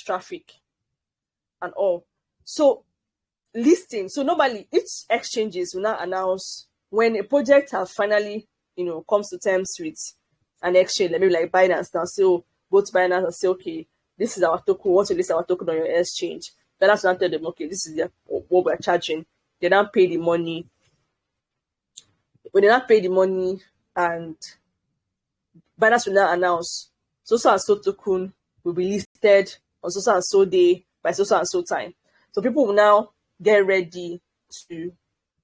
traffic and all. So listing. So normally each exchanges will now announce when a project has finally, comes to terms with an exchange, maybe like Binance now. So go to Binance and say, okay, this is our token. We want to list our token on your exchange. Binance will now tell them, okay, this is what we're charging. They now pay the money. When they now pay the money, and Binance will now announce so and so token will be listed on so and so day by so and so time. So people will now get ready to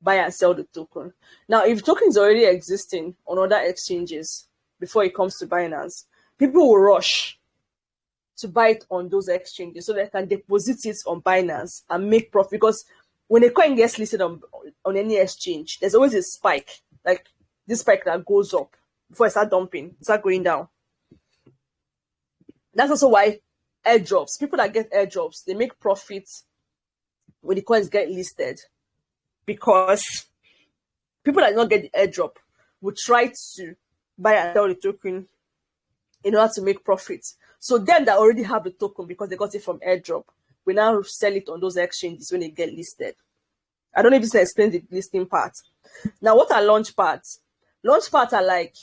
buy and sell the token. Now, if token is already existing on other exchanges before it comes to Binance, people will rush to buy it on those exchanges so they can deposit it on Binance and make profit. Because when a coin gets listed on any exchange, there's always a spike, like this spike that goes up before it starts dumping, start going down. That's also why airdrops, people that get airdrops, they make profits when the coins get listed, because people that don't get the airdrop will try to buy and sell the token in order to make profits. So them that already have the token because they got it from airdrop, we now sell it on those exchanges when they get listed. I don't know if this explains the listing part. Now, what are launch pads? Launch pads are like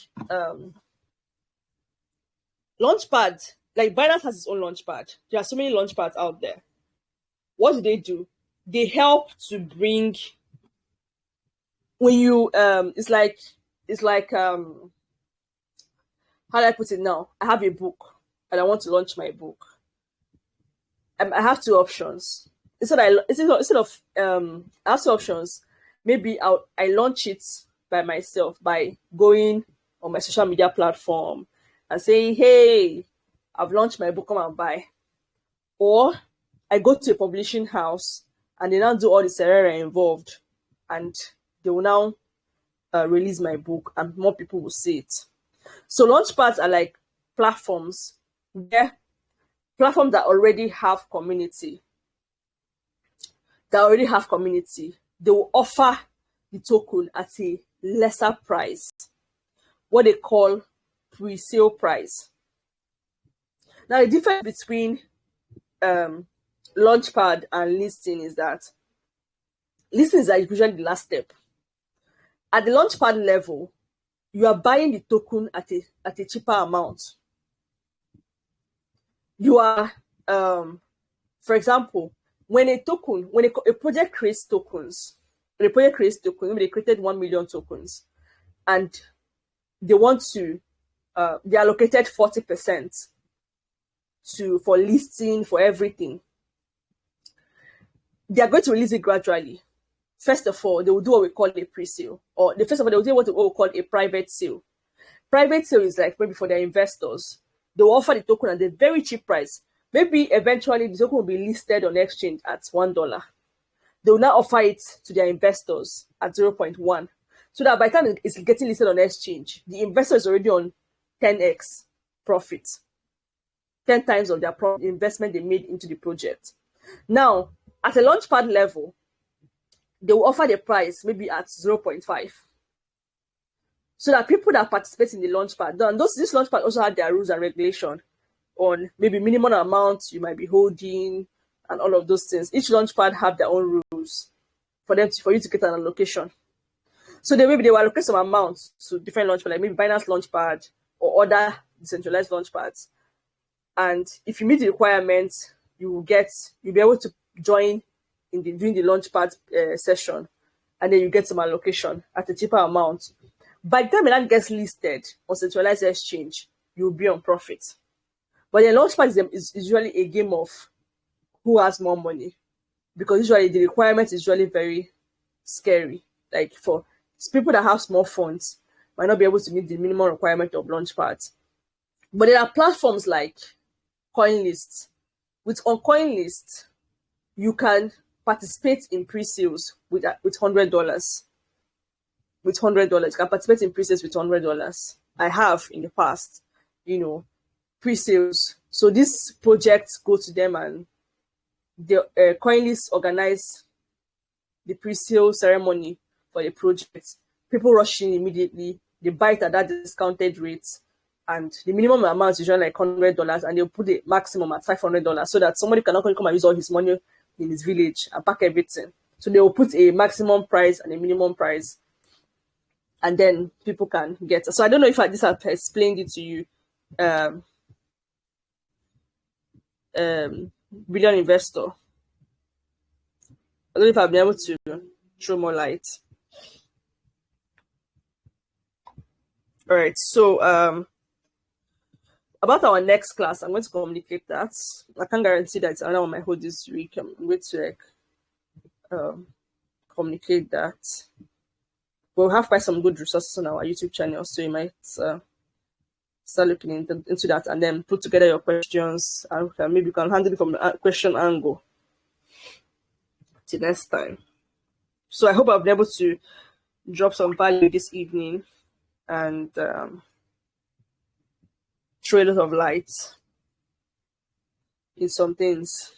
Binance has its own launch pad. There are so many launch pads out there. What do? They help to bring, when you it's like how do I put it now? I have a book and I want to launch my book. I have two options. Instead of I have two options. Maybe I launch it by myself by going on my social media platform and saying, hey, I've launched my book, come and buy. Or I go to a publishing house and they now do all the Serera involved, and they will now release my book and more people will see it. So launchpads are like platforms where platforms that already have community. They will offer the token at a lesser price, what they call pre-sale price. Now, the difference between launchpad and listing is that listing is usually the last step. At the launchpad level, you are buying the token at a cheaper amount. You are, for example, when a project creates tokens, maybe they created 1 million tokens, and they want to, they allocated 40% for listing, for everything. They are going to release it gradually. First of all, they will do what we call a pre-sale, or first of all, they will do what we call a private sale. Private sale is like maybe for their investors. They will offer the token at a very cheap price. Maybe eventually the token will be listed on exchange at $1. They will now offer it to their investors at 0.1. So that by the time it's getting listed on exchange, the investor is already on 10x profit, 10 times of their investment they made into the project. Now, at a launchpad level, they will offer the price maybe at 0.5. So that people that participate in the launchpad, and this launchpad also have their rules and regulation on maybe minimum amount you might be holding and all of those things. Each launchpad have their own rules for you to get an allocation. So maybe they will allocate some amount to different launchpads, like maybe Binance launchpad or other decentralized launchpads. And if you meet the requirements, you'll be able to join during the launchpad session, and then you get some allocation at a cheaper amount. By the time it gets listed on centralized exchange, you'll be on profit. But the launchpad is usually a game of who has more money, because usually the requirement is usually very scary. Like for people that have small funds, might not be able to meet the minimum requirement of launchpads. But there are platforms like CoinList. On CoinList, you can participate in pre-sales with $100. With $100, you can participate in pre-sales with $100. I have in the past, pre-sales. So these projects go to them, and the CoinList organize the pre-sale ceremony for the project. People rush in immediately. They buy it at that discounted rate, and the minimum amount is usually like $100, and they'll put the maximum at $500 so that somebody cannot come and use all his money in his village and pack everything. So they will put a maximum price and a minimum price, and then people can get. So I don't know if this have explained it to you, Brilliant Investor. I don't know if I've been able to throw more light. All right, so about our next class, I'm going to communicate that. I can't guarantee that it's another one I hold this week. I'm going to communicate that. We'll have quite some good resources on our YouTube channel, so you might start looking into that, and then put together your questions, and maybe you can handle it from the question angle. Till next time. So I hope I've been able to drop some value this evening and throw a lot of light in some things.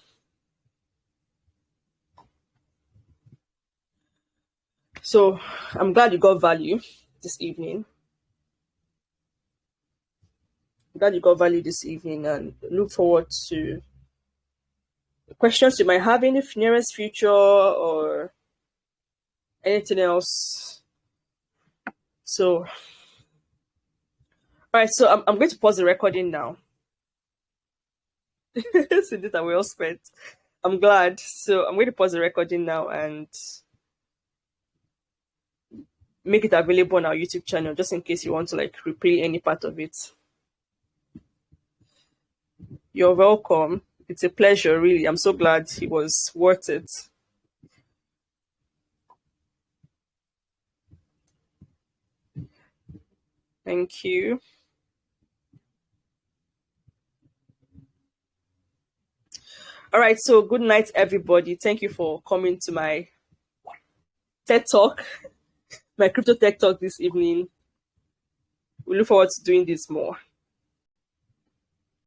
So I'm glad you got value this evening. And look forward to the questions you might have in the nearest future or anything else. So, all right, so I'm going to pause the recording now. So that are well spent. I'm glad. So I'm going to pause the recording now and make it available on our YouTube channel, just in case you want to replay any part of it. You're welcome. It's a pleasure, really. I'm so glad it was worth it. Thank you. All right, so good night, everybody. Thank you for coming to my TED Talk, my crypto tech talk this evening. We look forward to doing this more.